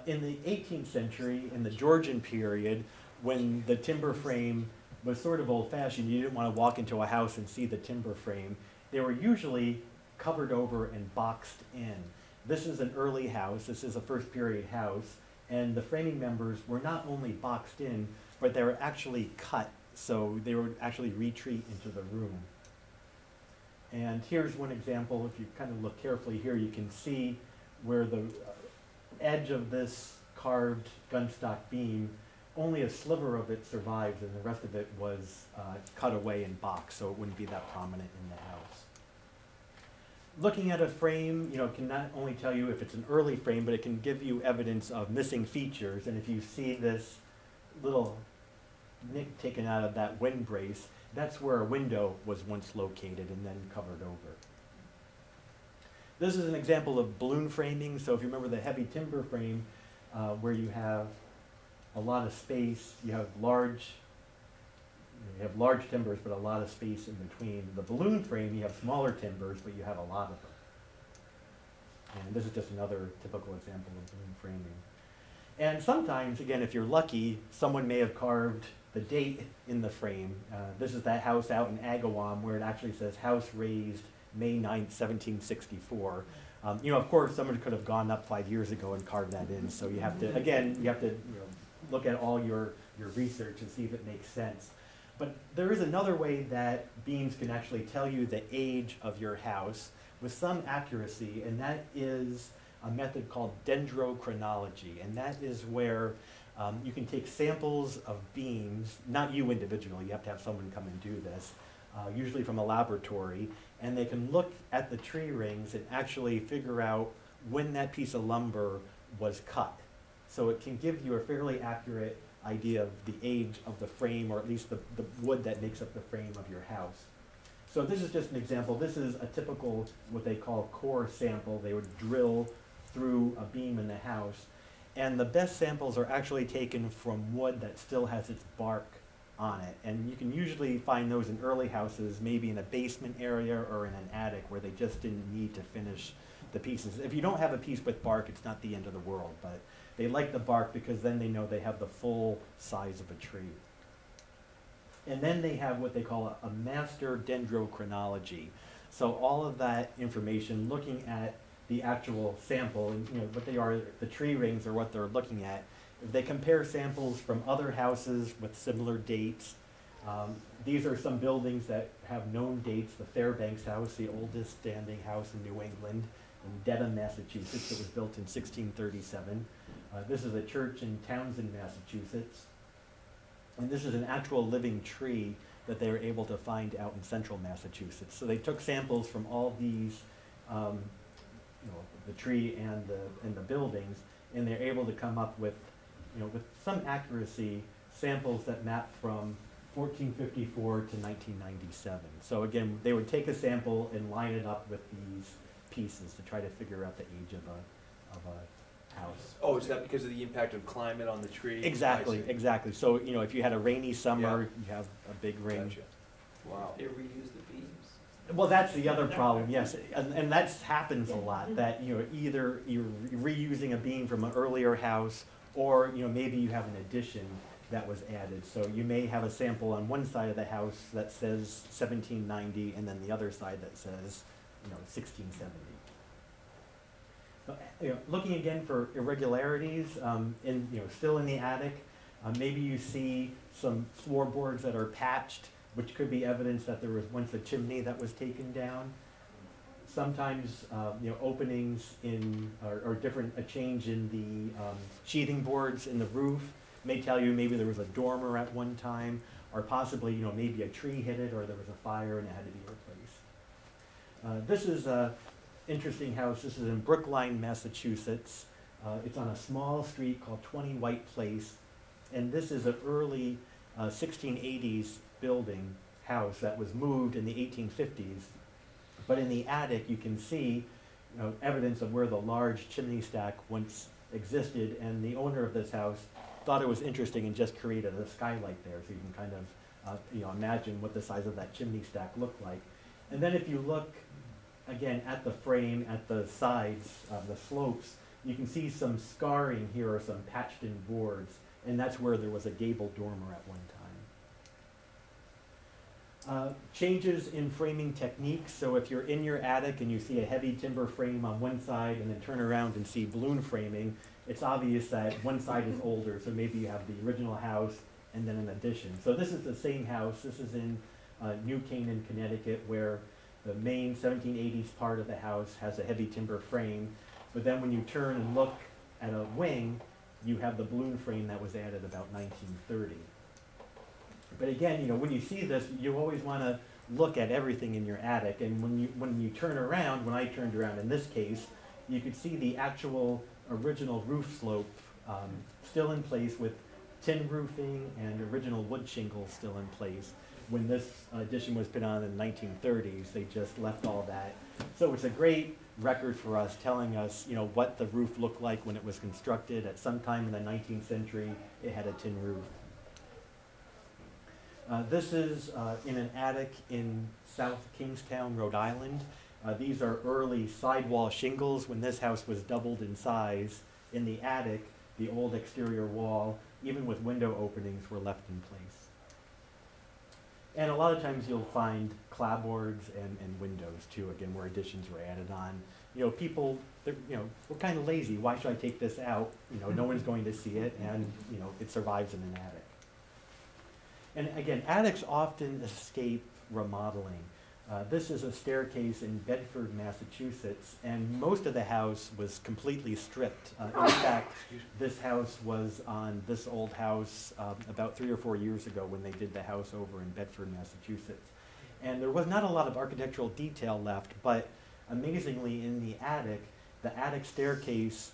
In the 18th century, in the Georgian period, when the timber frame was sort of old-fashioned, you didn't want to walk into a house and see the timber frame. They were usually covered over and boxed in. This is an early house. This is a first period house, and the framing members were not only boxed in, but they were actually cut, so they would actually retreat into the room. And here's one example. If you kind of look carefully here, you can see where the edge of this carved gunstock beam, only a sliver of it survives, and the rest of it was cut away and boxed, so it wouldn't be that prominent in the house. Looking at a frame, you know, can not only tell you if it's an early frame, but it can give you evidence of missing features. And if you see this little nick taken out of that wind brace, that's where a window was once located and then covered over. This is an example of balloon framing. So if you remember the heavy timber frame, where you have a lot of space, you have large timbers, but a lot of space in between. The balloon frame, you have smaller timbers, but you have a lot of them. And this is just another typical example of balloon framing. And sometimes, again, if you're lucky, someone may have carved the date in the frame. This is that house out in Agawam where it actually says house raised May 9th, 1764. You know, of course, someone could have gone up 5 years ago and carved that in. So you have to, again, you know, look at all your research and see if it makes sense. But there is another way that beams can actually tell you the age of your house with some accuracy, and that is a method called dendrochronology. And that is where you can take samples of beams, not you individually, you have to have someone come and do this, usually from a laboratory, and they can look at the tree rings and actually figure out when that piece of lumber was cut. So it can give you a fairly accurate idea of the age of the frame, or at least the wood that makes up the frame of your house. So this is just an example. This is a typical, what they call core sample. They would drill through a beam in the house. And the best samples are actually taken from wood that still has its bark on it. And you can usually find those in early houses, maybe in a basement area or in an attic where they just didn't need to finish the pieces. If you don't have a piece with bark, it's not the end of the world, but they like the bark because then they know they have the full size of a tree. And then they have what they call a master dendrochronology. So all of that information, looking at the actual sample, and what they are, the tree rings are what they're looking at. They compare samples from other houses with similar dates. These are some buildings that have known dates. The Fairbanks House, the oldest standing house in New England, in Dedham, Massachusetts. It was built in 1637. This is a church in Townsend, Massachusetts. And this is an actual living tree that they were able to find out in central Massachusetts. So they took samples from all these, the tree and the buildings, and they're able to come up with, with some accuracy, samples that map from 1454 to 1997. So again, they would take a sample and line it up with these pieces to try to figure out the age of a house. Oh, is that because of the impact of climate on the tree? Exactly, exactly. So, if you had a rainy summer, you have a big ring. Gotcha. Wow. They reuse the beams. Well, that's the other problem, yes. And that happens a lot, that, either you're reusing a beam from an earlier house, or, maybe you have an addition that was added. So you may have a sample on one side of the house that says 1790, and then the other side that says, 1670. Looking again for irregularities, still in the attic, maybe you see some floorboards that are patched, which could be evidence that there was once a chimney that was taken down. Sometimes, openings in, or a change in the sheathing boards in the roof may tell you maybe there was a dormer at one time, or possibly, maybe a tree hit it, or there was a fire and it had to be replaced. This is a interesting house. This is in Brookline, Massachusetts. It's on a small street called 20 White Place, and this is an early 1680s building house that was moved in the 1850s. But in the attic, you can see evidence of where the large chimney stack once existed, and the owner of this house thought it was interesting and just created a skylight there, so you can kind of imagine what the size of that chimney stack looked like. And then if you look again at the frame, at the sides, the slopes, you can see some scarring here, or some patched in boards, and that's where there was a gable dormer at one time. Changes in framing techniques. So if you're in your attic and you see a heavy timber frame on one side and then turn around and see balloon framing, it's obvious that one side is older, so maybe you have the original house and then an addition. So this is the same house. This is in New Canaan, Connecticut, where the main 1780s part of the house has a heavy timber frame, but then when you turn and look at a wing, you have the balloon frame that was added about 1930. But again, when you see this, you always want to look at everything in your attic, and when you turn around, when I turned around in this case, you could see the actual original roof slope still in place with tin roofing and original wood shingles still in place. When this addition was put on in the 1930s, they just left all that. So it's a great record for us, telling us, what the roof looked like when it was constructed. At some time in the 19th century, it had a tin roof. This is in an attic in South Kingstown, Rhode Island. These are early sidewall shingles. When this house was doubled in size, in the attic, the old exterior wall, even with window openings, were left in place. And a lot of times you'll find clapboards and windows too, again, where additions were added on. People, we're kind of lazy. Why should I take this out? No one's going to see it, and it survives in an attic. And again, attics often escape remodeling. This is a staircase in Bedford, Massachusetts, and most of the house was completely stripped. In fact, this house was on this old house about 3 or 4 years ago when they did the house over in Bedford, Massachusetts. And there was not a lot of architectural detail left, but amazingly in the attic staircase,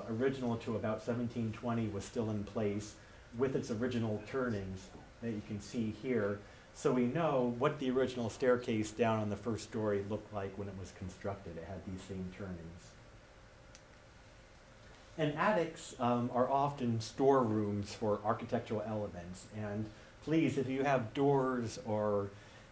original to about 1720, was still in place. with its original turnings that you can see here. So we know what the original staircase down on the first story looked like when it was constructed. It had these same turnings. And attics are often storerooms for architectural elements. And please, if you have doors or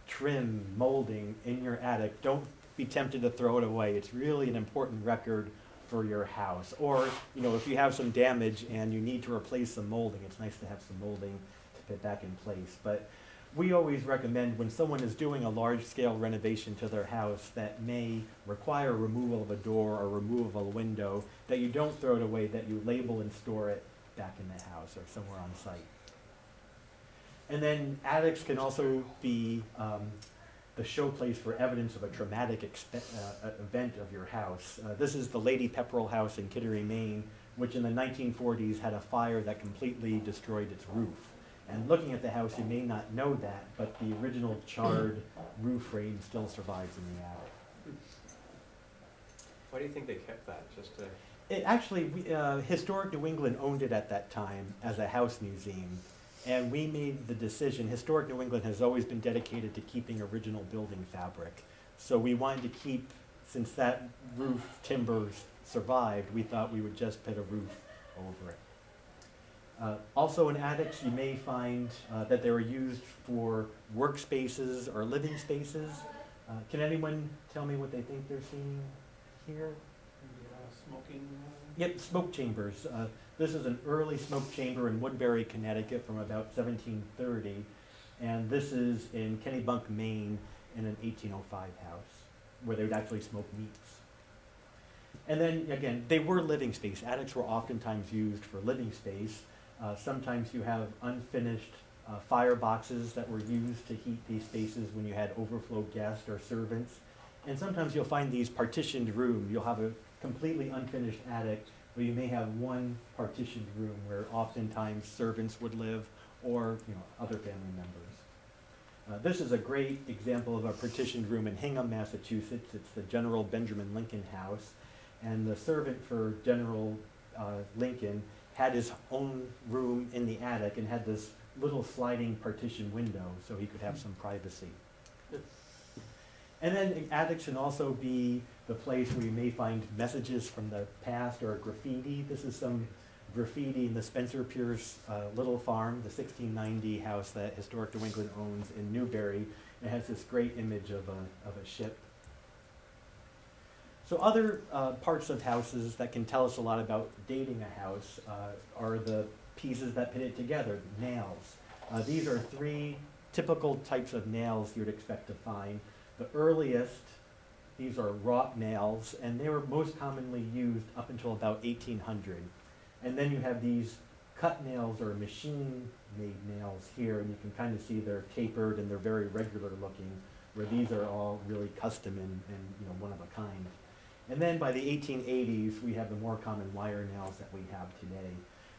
trim, molding in your attic, don't be tempted to throw it away. It's really an important record for your house. Or, you know, if you have some damage and you need to replace some molding, it's nice to have some molding to put back in place. But we always recommend when someone is doing a large-scale renovation to their house that may require removal of a door or removal of a window, that you don't throw it away, that you label and store it back in the house or somewhere on site. And then attics can also be the showplace for evidence of a traumatic event of your house. This is the Lady Pepperell House in Kittery, Maine, which in the 1940s had a fire that completely destroyed its roof. And looking at the house, you may not know that, but the original charred roof frame still survives in the attic. Why do you think they kept that? Just to... It actually, Historic New England owned it at that time as a house museum. And we made the decision, Historic New England has always been dedicated to keeping original building fabric. So we wanted to keep, since that roof timbers survived, we thought we would just put a roof over it. Also in attics, you may find that they were used for workspaces or living spaces. Can anyone tell me what they think they're seeing here? Smoking. Yep, smoke chambers. This is an early smoke chamber in Woodbury, Connecticut from about 1730. And this is in Kennebunk, Maine in an 1805 house where they would actually smoke meats. And then again, they were living space. Attics were oftentimes used for living space. Sometimes you have unfinished fireboxes that were used to heat these spaces when you had overflow guests or servants. And sometimes you'll find these partitioned rooms. You'll have a completely unfinished attic, but you may have one partitioned room where oftentimes servants would live or other family members. This is a great example of a partitioned room in Hingham, Massachusetts. It's the General Benjamin Lincoln House. And the servant for General Lincoln had his own room in the attic and had this little sliding partition window so he could have some privacy. And then attics can also be the place where you may find messages from the past or graffiti. This is some graffiti in the Spencer Pierce Little Farm, the 1690 house that Historic New England owns in Newbury. It has this great image of a ship. So other parts of houses that can tell us a lot about dating a house are the pieces that put it together, nails. These are three typical types of nails you'd expect to find. The earliest, these are wrought nails, and they were most commonly used up until about 1800. And then you have these cut nails or machine-made nails here, and you can kind of see they're tapered and they're very regular looking, where these are all really custom and one of a kind. And then by the 1880s, we have the more common wire nails that we have today.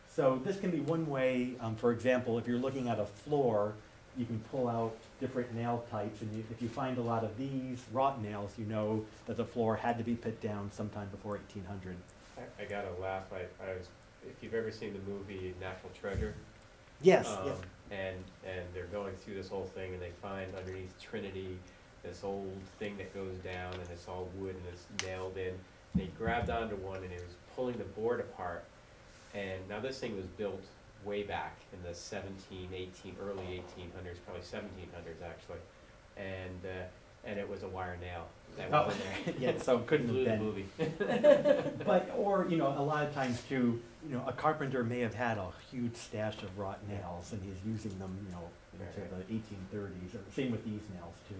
So this can be one way, for example, if you're looking at a floor, you can pull out different nail types, and if you find a lot of these wrought nails, you know that the floor had to be put down sometime before 1800. I gotta laugh. If you've ever seen the movie National Treasure. Yes. Yes. And they're going through this whole thing, and they find underneath Trinity this old thing that goes down, and it's all wood and it's nailed in. And he grabbed onto one, and he was pulling the board apart. And now this thing was built way back in the early 1800s, probably 1700s actually, and it was a wire nail that was in there. Yeah, so it couldn't have been. The movie. But or a lot of times too, a carpenter may have had a huge stash of wrought nails, and he's using them, into the 1830s. Or same with these nails too.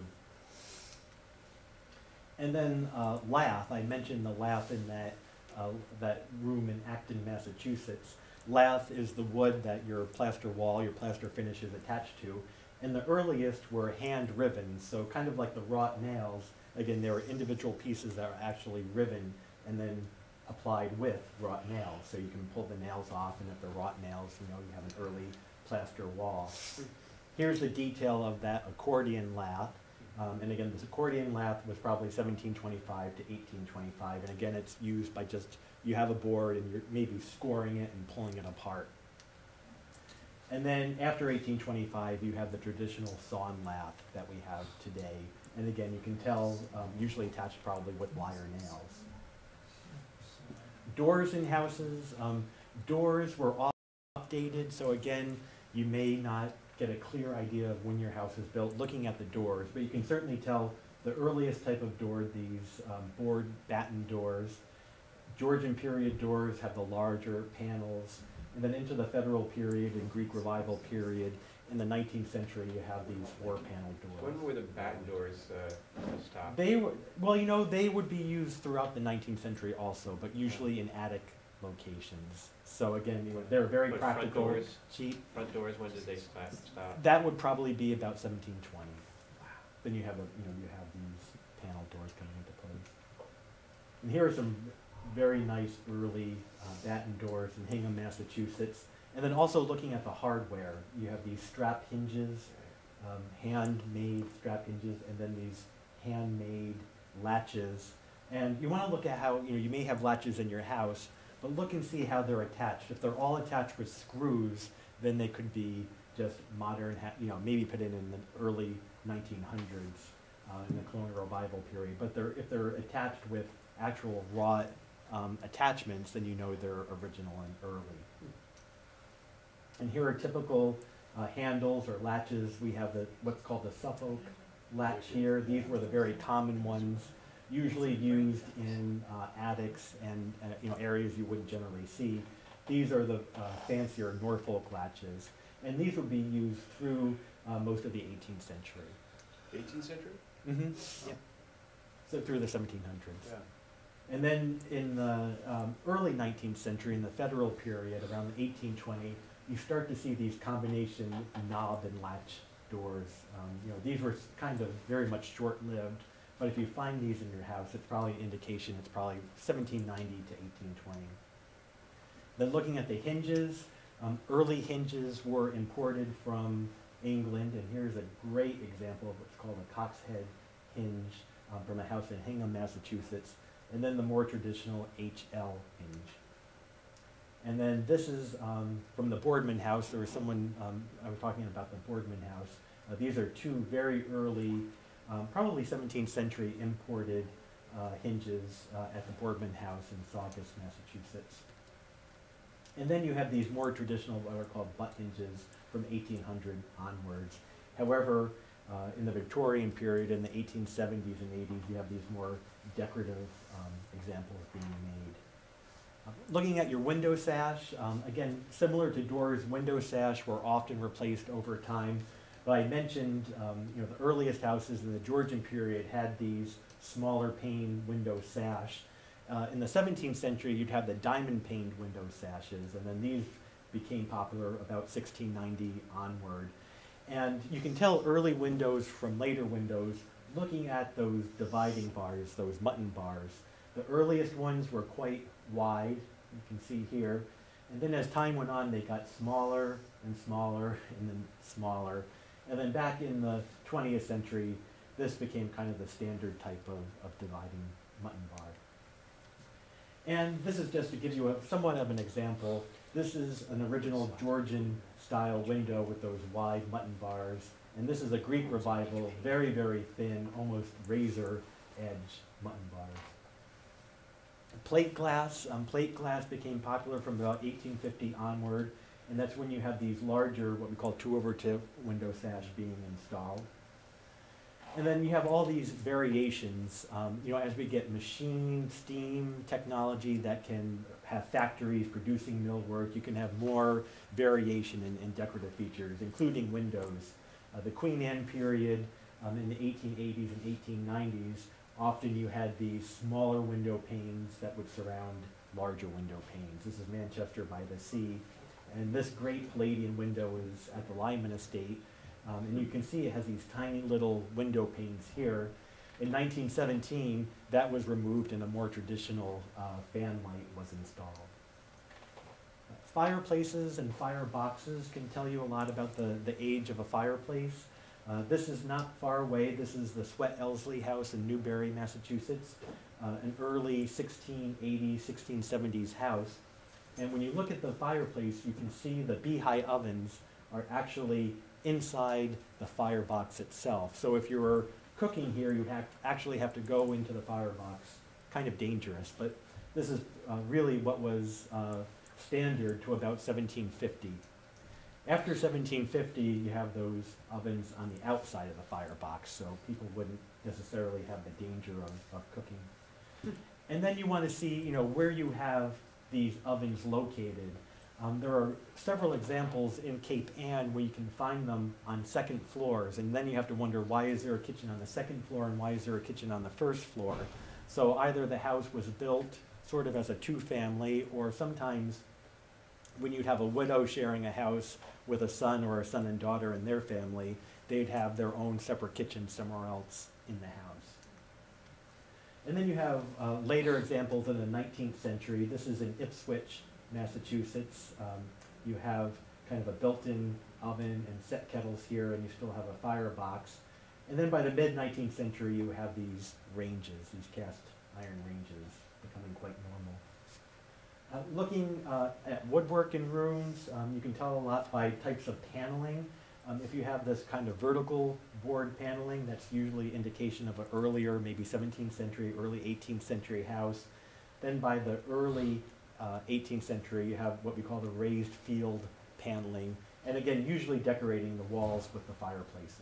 And then lath. I mentioned the lath in that room in Acton, Massachusetts. Lath is the wood that your plaster wall, your plaster finish is attached to. And the earliest were hand riven, so kind of like the wrought nails. Again, they were individual pieces that were actually riven and then applied with wrought nails. So you can pull the nails off, and if they're wrought nails, you have an early plaster wall. Here's the detail of that accordion lath. And again, this accordion lath was probably 1725 to 1825. And again, it's used by you have a board and you're maybe scoring it and pulling it apart. And then after 1825, you have the traditional saw and lath that we have today. And again, you can tell, usually attached probably with wire nails. Doors in houses. Doors were all updated, so again, you may not get a clear idea of when your house was built looking at the doors, but you can certainly tell the earliest type of door, these board batten doors. Georgian period doors have the larger panels, and then into the Federal period and Greek Revival period, in the 19th century, you have these 4-panel doors. When were the batten doors stopped? They were, well, you know, they would be used throughout the 19th century also, but usually in attic locations. So again, you know, they're very But practical, front doors? cheap. Front doors, when did they stop? That would probably be about 1720. Then you have you have these panel doors coming into place. And here are some very nice early batten doors in Hingham, Massachusetts. And then also looking at the hardware, you have these strap hinges, handmade strap hinges, and then these handmade latches. And you want to look at how, you know, you may have latches in your house, but look and see how they're attached. If they're all attached with screws, then they could be just modern, you know, maybe put in the early 1900s in the colonial revival period. But if they're attached with actual wrought attachments, then you know they're original and early. And here are typical handles or latches. We have what's called the Suffolk latch here. These were the very common ones, usually used in attics and you know, areas you wouldn't generally see. These are the fancier Norfolk latches, and these would be used through most of the 18th century. 18th century? Mm-hmm. Yeah. So through the 1700s. Yeah. And then in the early 19th century, in the Federal period, around 1820, you start to see these combination knob and latch doors. You know, these were kind of very much short-lived, but if you find these in your house, it's probably an indication it's probably 1790 to 1820. Then looking at the hinges, early hinges were imported from England, and here's a great example of what's called a cock's head hinge from a house in Hingham, Massachusetts, and then the more traditional HL hinge. And then this is from the Boardman house. There was someone, I was talking about the Boardman house. These are two very early, probably 17th century imported hinges at the Boardman house in Saugus, Massachusetts. And then you have these more traditional, what are called butt hinges from 1800 onwards. However, in the Victorian period, in the 1870s and 80s, you have these more decorative examples being made. Looking at your window sash, again, similar to doors, window sash were often replaced over time. But I mentioned, you know, the earliest houses in the Georgian period had these smaller pane window sash. In the 17th century, you'd have the diamond paned window sashes, and then these became popular about 1690 onward. And you can tell early windows from later windows looking at those dividing bars, those mutton bars. The earliest ones were quite wide, you can see here. And then as time went on, they got smaller and smaller and then smaller. And then back in the 20th century, this became kind of the standard type of dividing mutton bar. And this is just to give you somewhat of an example. This is an original Georgian style window with those wide mutton bars. And this is a Greek Revival, very, very thin, almost razor edge mutton bars. Plate glass became popular from about 1850 onward, and that's when you have these larger, what we call 2/2 window sash being installed. And then you have all these variations, you know, as we get machine, steam technology that can have factories producing millwork, you can have more variation in decorative features, including windows. The Queen Anne period in the 1880s and 1890s, often you had these smaller window panes that would surround larger window panes. This is Manchester by the Sea. And this great Palladian window is at the Lyman Estate. And you can see it has these tiny little window panes here. In 1917, that was removed and a more traditional fan light was installed. Fireplaces and fireboxes can tell you a lot about the age of a fireplace. This is not far away. This is the Swett Elsley House in Newbury, Massachusetts, an early 1680s, 1670s house. And when you look at the fireplace, you can see the beehigh ovens are actually inside the firebox itself. So if you were cooking here, you'd actually have to go into the firebox. Kind of dangerous, but this is really what was standard to about 1750. After 1750, you have those ovens on the outside of the firebox, so people wouldn't necessarily have the danger of cooking. And then you want to see, where you have these ovens located. There are several examples in Cape Ann where you can find them on second floors, and then you have to wonder, why is there a kitchen on the second floor and why is there a kitchen on the first floor? So either the house was built sort of as a two-family, or sometimes when you'd have a widow sharing a house with a son or a son and daughter and their family, they'd have their own separate kitchen somewhere else in the house. And then you have later examples in the 19th century. This is in Ipswich, Massachusetts. You have kind of a built-in oven and set kettles here, and you still have a firebox. And then by the mid-19th century, you have these ranges, these cast iron ranges, becoming quite normal. Looking at woodwork in rooms, you can tell a lot by types of paneling. If you have this kind of vertical board paneling, that's usually indication of an earlier, maybe 17th century, early 18th century house. Then by the early 18th century, you have what we call the raised field paneling, and again, usually decorating the walls with the fireplaces.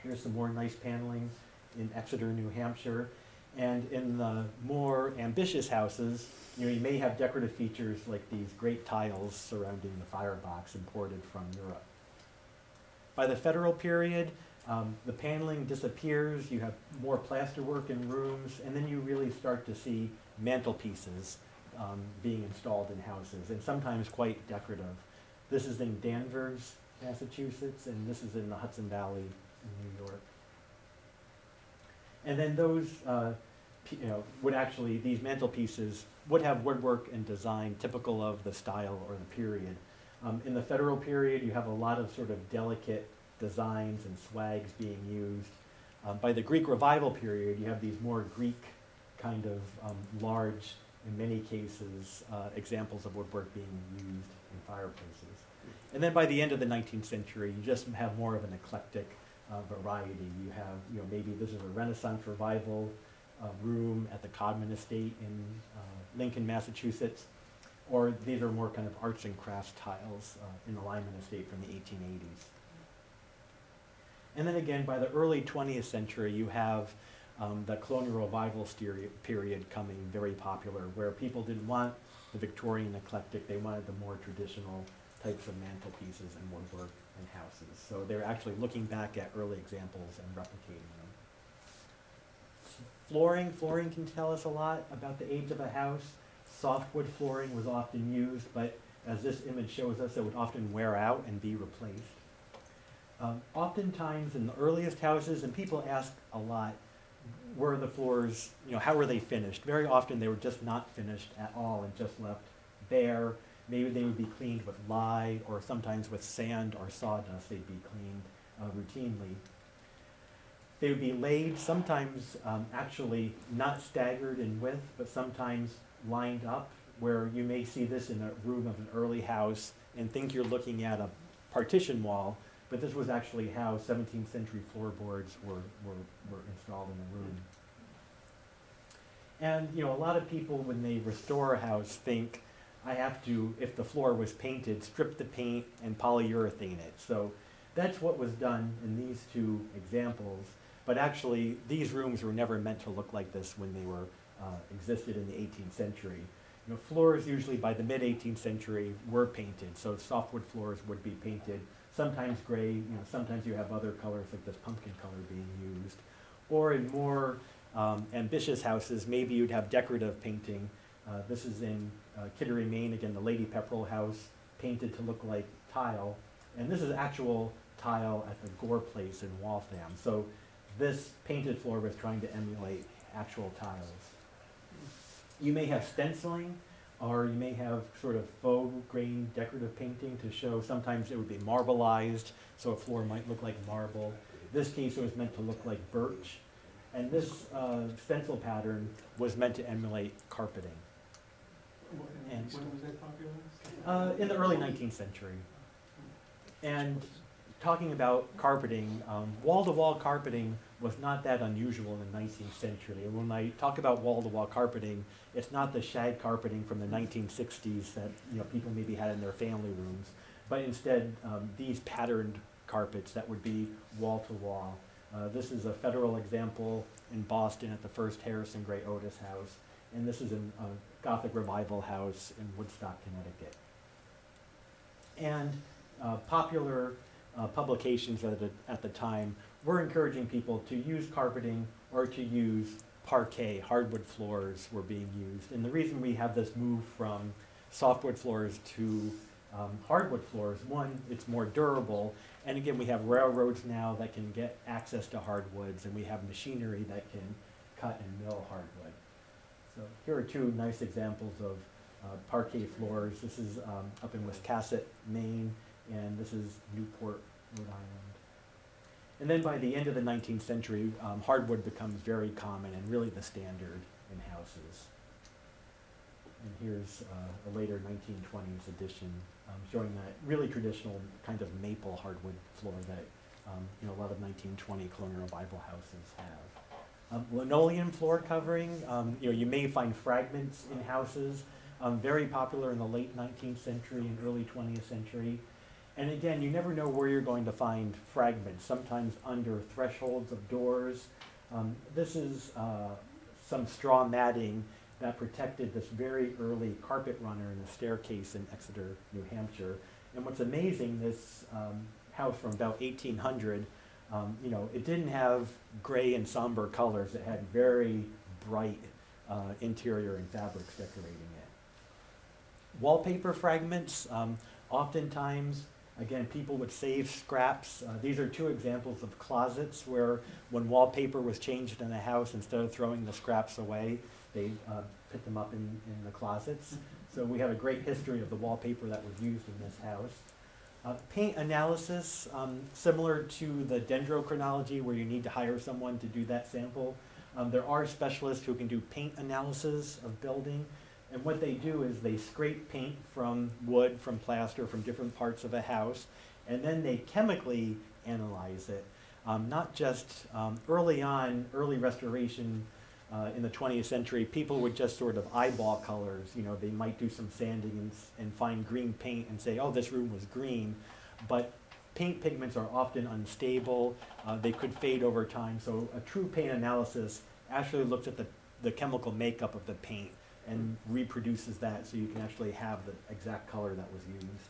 Here's some more nice paneling in Exeter, New Hampshire. And in the more ambitious houses, you may have decorative features like these great tiles surrounding the firebox imported from Europe. By the Federal period, the paneling disappears, you have more plasterwork in rooms, and then you really start to see mantelpieces being installed in houses, and sometimes quite decorative. This is in Danvers, Massachusetts, and this is in the Hudson Valley in New York. And then those, would actually, these mantelpieces would have woodwork and design typical of the style or the period. In the Federal period, you have a lot of sort of delicate designs and swags being used. By the Greek Revival period, you have these more Greek kind of large, in many cases, examples of woodwork being used in fireplaces. And then by the end of the 19th century, you just have more of an eclectic variety. You have, maybe this is a Renaissance Revival room at the Codman Estate in Lincoln, Massachusetts, or these are more kind of arts and crafts tiles in the Lyman Estate from the 1880s. And then again, by the early 20th century, you have the Colonial Revival period coming very popular, where people didn't want the Victorian eclectic, they wanted the more traditional types of mantelpieces and woodwork in houses. So they're actually looking back at early examples and replicating them. Flooring can tell us a lot about the age of a house. Softwood flooring was often used, but as this image shows us, it would often wear out and be replaced. Oftentimes in the earliest houses, and people ask a lot, were the floors, how were they finished? Very often they were just not finished at all and just left bare. Maybe they would be cleaned with lye, or sometimes with sand or sawdust they'd be cleaned routinely. They would be laid, sometimes actually not staggered in width, but sometimes lined up, where you may see this in a room of an early house and think you're looking at a partition wall, but this was actually how 17th century floorboards were installed in the room. And a lot of people, when they restore a house, think, I have to, if the floor was painted, strip the paint and polyurethane it. So that's what was done in these two examples. But actually, these rooms were never meant to look like this when they were existed in the 18th century. Floors usually by the mid-18th century were painted. So softwood floors would be painted, sometimes gray. Sometimes you have other colors like this pumpkin color being used. Or in more ambitious houses, maybe you'd have decorative painting. This is in Kittery, Maine, again, the Lady Pepperell house, painted to look like tile. And this is actual tile at the Gore place in Waltham. So this painted floor was trying to emulate actual tiles. You may have stenciling, or you may have sort of faux grain decorative painting to show, sometimes it would be marbleized, so a floor might look like marble. This case, it was meant to look like birch. And this stencil pattern was meant to emulate carpeting. When was that popular? In the early 19th century. And talking about carpeting, wall-to-wall carpeting was not that unusual in the 19th century. And when I talk about wall-to-wall carpeting, it's not the shag carpeting from the 1960s that people maybe had in their family rooms, but instead these patterned carpets that would be wall-to-wall. This is a federal example in Boston at the First Harrison Gray Otis House, and this is in a Gothic Revival house in Woodstock, Connecticut. And popular publications at the time were encouraging people to use carpeting or to use parquet. Hardwood floors were being used. And the reason we have this move from softwood floors to hardwood floors, one, it's more durable, and again, we have railroads now that can get access to hardwoods, and we have machinery that can cut and mill hardwood. So here are two nice examples of parquet floors. This is up in Wiscasset, Maine, and this is Newport, Rhode Island. And then by the end of the 19th century, hardwood becomes very common and really the standard in houses. And here's a later 1920s edition showing that really traditional kind of maple hardwood floor that a lot of 1920 colonial revival houses have. Linoleum floor covering, you may find fragments in houses, very popular in the late 19th century and early 20th century. And again, you never know where you're going to find fragments, sometimes under thresholds of doors. This is some straw matting that protected this very early carpet runner in the staircase in Exeter, New Hampshire. And what's amazing, this house from about 1800, it didn't have gray and somber colors. It had very bright interior and fabrics decorating it. Wallpaper fragments, oftentimes, again, people would save scraps. These are two examples of closets where when wallpaper was changed in a house, instead of throwing the scraps away, they put them up in the closets. So we have a great history of the wallpaper that was used in this house. Paint analysis, similar to the dendrochronology where you need to hire someone to do that sample. There are specialists who can do paint analysis of building. And what they do is they scrape paint from wood, from plaster, from different parts of a house, and then they chemically analyze it. Not just early on, early restoration in the 20th century, people would just sort of eyeball colors. They might do some sanding and find green paint and say, oh, this room was green. But paint pigments are often unstable. They could fade over time. So a true paint analysis actually looks at the chemical makeup of the paint and reproduces that so you can actually have the exact color that was used.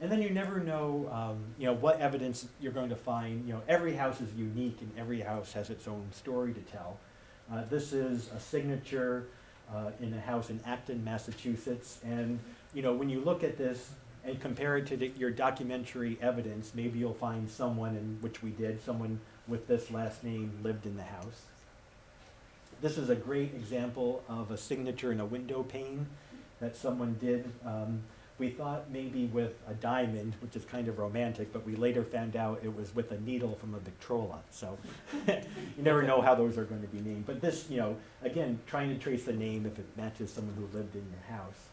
And then you never know, what evidence you're going to find. Every house is unique and every house has its own story to tell. This is a signature in a house in Acton, Massachusetts. And when you look at this and compare it to your documentary evidence, maybe you'll find someone, in which we did, someone with this last name lived in the house. This is a great example of a signature in a window pane that someone did. We thought maybe with a diamond, which is kind of romantic, but we later found out it was with a needle from a Victrola. So you never know how those are going to be named. But this, again, trying to trace the name if it matches someone who lived in your house.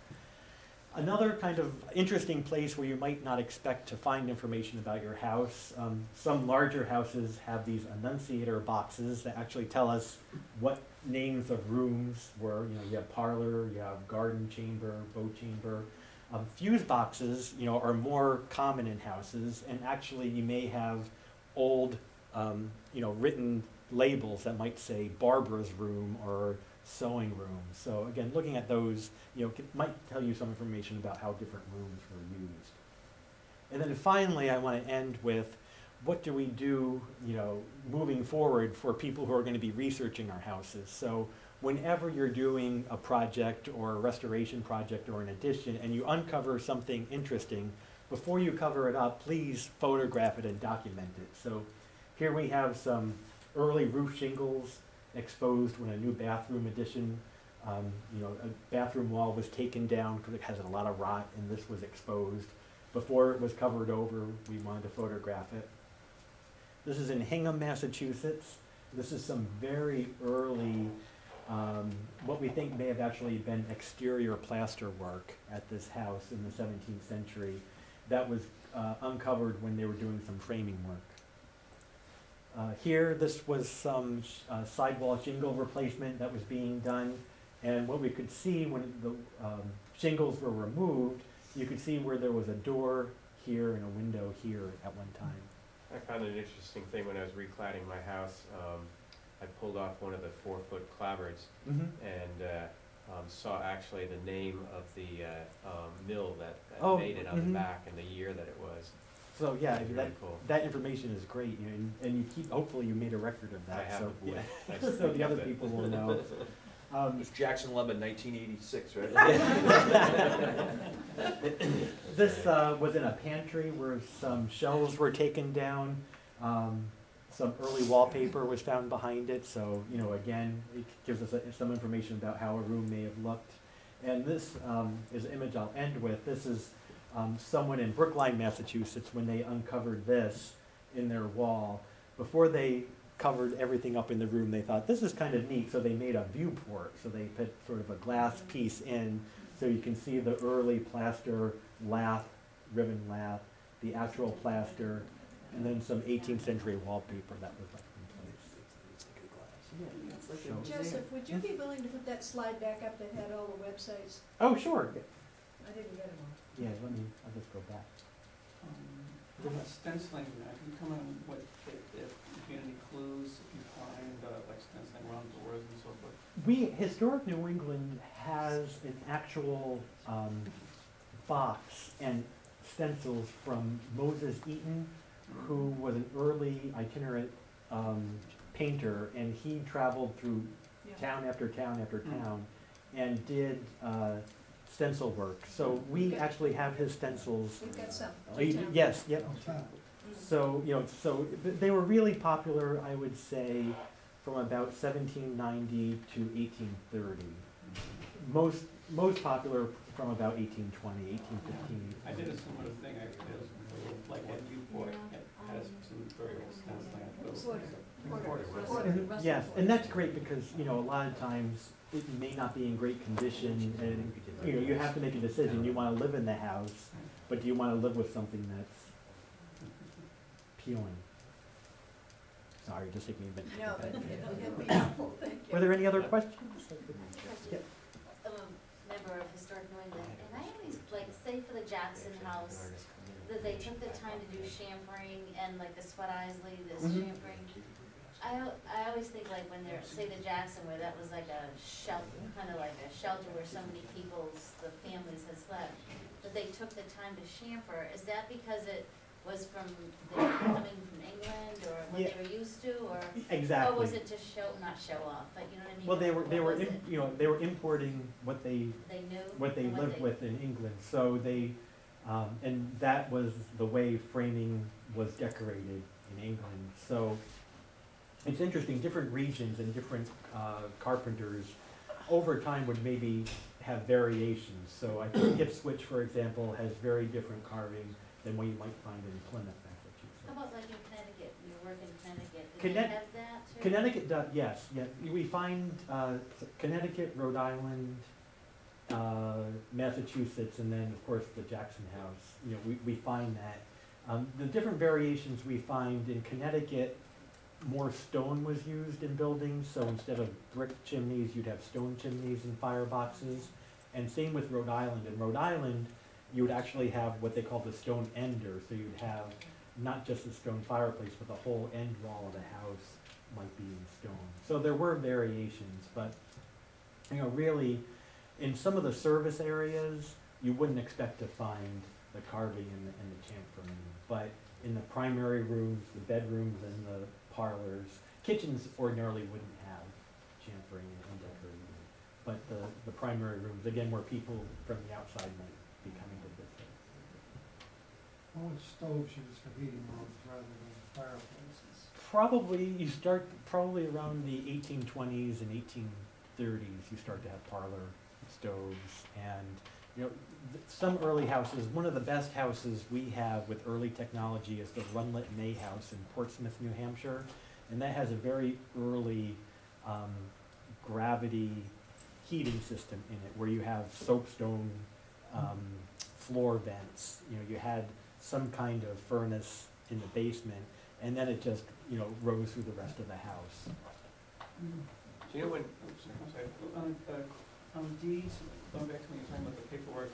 Another kind of interesting place where you might not expect to find information about your house. Some larger houses have these annunciator boxes that actually tell us what names of rooms were. You have parlor, you have garden chamber, bow chamber. Fuse boxes, are more common in houses, and actually you may have old, written labels that might say Barbara's room or sewing room. So again, looking at those, might tell you some information about how different rooms were used. And then finally, I want to end with what do we do, moving forward for people who are going to be researching our houses. So whenever you're doing a project or a restoration project or an addition and you uncover something interesting, before you cover it up, please photograph it and document it. So here we have some early roof shingles exposed when a new bathroom addition, a bathroom wall was taken down because it has a lot of rot, and this was exposed. Before it was covered over, we wanted to photograph it. This is in Hingham, Massachusetts. This is some very early, what we think may have actually been exterior plaster work at this house in the 17th century. that was uncovered when they were doing some framing work. Here, this was some sidewall shingle replacement that was being done, and what we could see when the shingles were removed, you could see where there was a door here and a window here at one time. I found an interesting thing when I was recladding my house. I pulled off one of the 4-foot clapboards and saw actually the name of the mill that made it on the back and the year that it was. So yeah, Really that, cool. that information is great, you know, and you keep, hopefully you made a record of that. I have So, a book. yeah. I just So the kept other it. people will know. It was Jackson Lemon, 1986, right? This was in a pantry where some shelves were taken down. Some early wallpaper was found behind it, so, you know, again, it gives us some information about how a room may have looked. And this is an image I'll end with. This is someone in Brookline, Massachusetts, when they uncovered this in their wall. Before they covered everything up in the room, they thought, this is kind of neat, so they made a viewport. So they put sort of a glass piece in, so you can see the early plaster lath, ribbon lath, the actual plaster, and then some 18th century wallpaper that was left in place. So- Joseph, would you be willing to put that slide back up that had all the websites? Oh, sure. I didn't get them all. Yeah, I'll just go back. How about stenciling? Can you comment on what, if you get any clues, if you find, like stenciling around doors and so forth? Historic New England has an actual box and stencils from Moses Eaton, who was an early itinerant painter, and he traveled through town after town after town and did stencil work. So we actually have his stencils. We've got some. Yes, yep. So, you know, so they were really popular, I would say, from about 1790 to 1830. Most popular from about 1820, 1815. I did a similar thing, I did, like at Newport, it has some very old stenciling. Yes, and that's great because, you know, a lot of times it may not be in great condition, and, you know, you have to make a decision. You want to live in the house, but do you want to live with something that's appealing? Sorry, just taking a minute. No, but it'll be helpful, thank you. Were there any other questions? I'm a member of Historic New England, and I always, like, say for the Jackson House, that they took the time to do chamfering and like the Sweat Isley, this chamfering. I always think like when they're, say the Jackson, where that was like a shelter, kind of like a shelter where so many the families had slept, but they took the time to chamfer. Is that because it was from, they were coming from England, or what they were used to, or? Exactly. Or was it to show, not show off, but you know what I mean? Well, they were What was it? you know, they were importing what they Knew? lived with in England. So they, and that was the way framing was decorated in England. So it's interesting, different regions and different carpenters over time would maybe have variations. So I think Ipswich, for example, has very different carving than what you might find in Plymouth, Massachusetts. How about like in Connecticut, you work in Connecticut, do they Conne- have that too? Connecticut does, yes, yeah. We find Connecticut, Rhode Island, Massachusetts, and then of course the Jackson House. You know, we find that. The different variations we find in Connecticut, more stone was used in buildings, so instead of brick chimneys, you'd have stone chimneys and fireboxes. And same with Rhode Island. In Rhode Island, you would actually have what they call the stone ender, so you'd have not just a stone fireplace, but the whole end wall of the house might be in stone. So there were variations, but, you know, really, in some of the service areas, you wouldn't expect to find the carving and the chamfering. But in the primary rooms, the bedrooms and the parlors, kitchens ordinarily wouldn't have chamfering and decorating. But the primary rooms, again, where people from the outside might be coming to visit. What would stoves used for heating rooms rather than fireplaces? Probably, you start probably around the 1820s and 1830s, you start to have parlor stoves. And, you know, some early houses, one of the best houses we have with early technology is the Runlet May House in Portsmouth, New Hampshire. And that has a very early gravity heating system in it, where you have soapstone floor vents. You know, you had some kind of furnace in the basement, and then it just, you know, rose through the rest of the house. Do you know when, Oops, I'm sorry. On deeds, going back to when you're talking about the paperwork,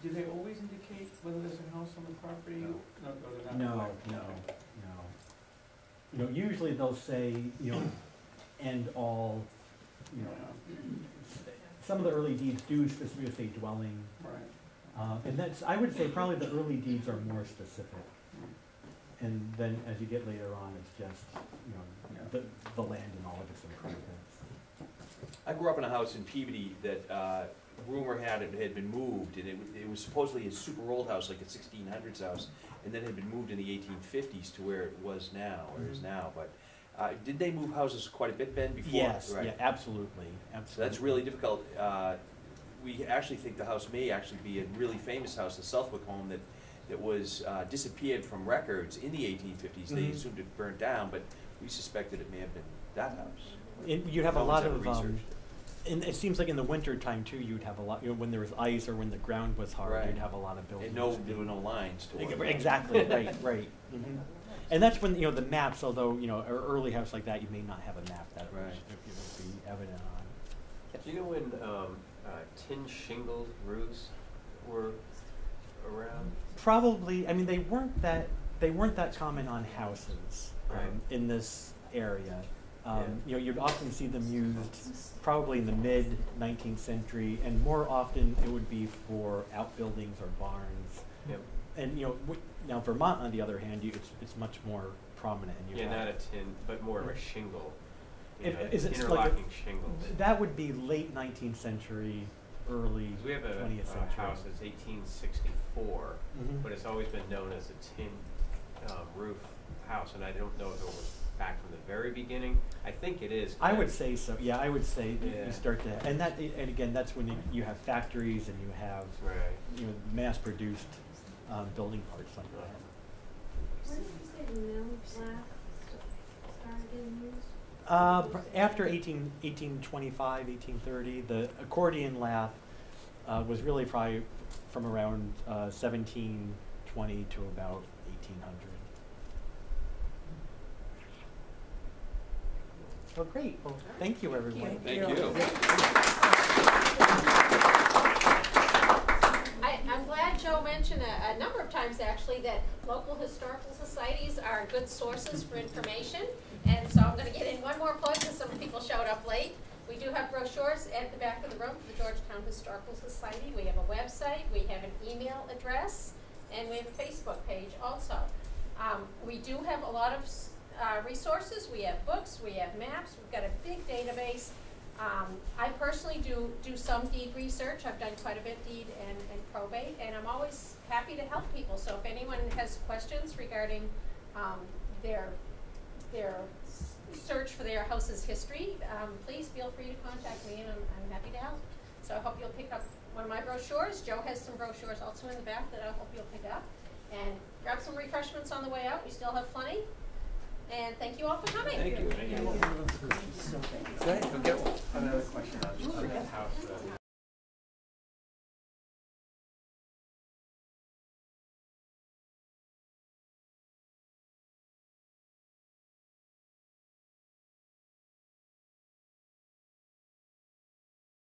do they always indicate whether there's a house on the property? No. They're not No, required? no, no. You know, usually they'll say, you know, and all, you know, some of the early deeds do specifically say dwelling. Right. And that's, I would say probably the early deeds are more specific. And then as you get later on, it's just, you know, the land and all of its improvements. I grew up in a house in Peabody that rumor had it had been moved, and it was supposedly a super old house, like a 1600s house, and then had been moved in the 1850s to where it was now, or is now. But did they move houses quite a bit, Ben, before? Yes, Right. yeah, absolutely, So absolutely. that's really difficult. We actually think the house may actually be a really famous house, the Southwick home that was disappeared from records in the 1850s. They assumed it burnt down, but we suspected it may have been that house. You'd have a No lot one's of, ever researched it. and it seems like in the winter time too, you'd have a lot, you know, when there was ice or when the ground was hard, Right. you'd have a lot of buildings. And there were no lines to it. Exactly, right. And that's when, you know, the maps, although, you know, an early house like that, you may not have a map that Right. it would be evident on. do you know when tin shingled roofs were around? Probably, I mean, they weren't that common on houses, Right. in this area. Yeah. You know, you'd often see them used probably in the mid-19th century, and more often it would be for outbuildings or barns. Yep. And, you know, now Vermont, on the other hand, it's much more prominent. And Yeah, not a tin, but more of a shingle. You know, Is it like interlocking shingles. that would be late 19th century, early 'Cause we have 20th a century. house that's 1864, Mhm. but it's always been known as a tin roof house, and I don't know if it was back from the very beginning. I think it is. I would say so. Yeah, I would say that Yeah. you start to, and again, that's when you have factories and you have, Right. you know, mass-produced building parts like that. When did you say the mill lath started getting used? After 1825, 1830, the accordion lath was really probably from around 1720 to about 1800. Well, great. Well, thank you, everyone. Thank you. I'm glad Joe mentioned a number of times actually that local historical societies are good sources for information. And so I'm going to get in one more plug because some people showed up late. We do have brochures at the back of the room for the Georgetown Historical Society. We have a website, we have an email address, and we have a Facebook page also. We do have a lot of resources. We have books, we have maps, we've got a big database. I personally do some deed research. I've done quite a bit deed and probate, and I'm always happy to help people. So if anyone has questions regarding their search for their house's history, please feel free to contact me, and I'm happy to help. So I hope you'll pick up one of my brochures. Joe has some brochures also in the back that I hope you'll pick up. And grab some refreshments on the way out. We still have plenty. And thank you all for coming. Thank you. Go get one. Another question on the house.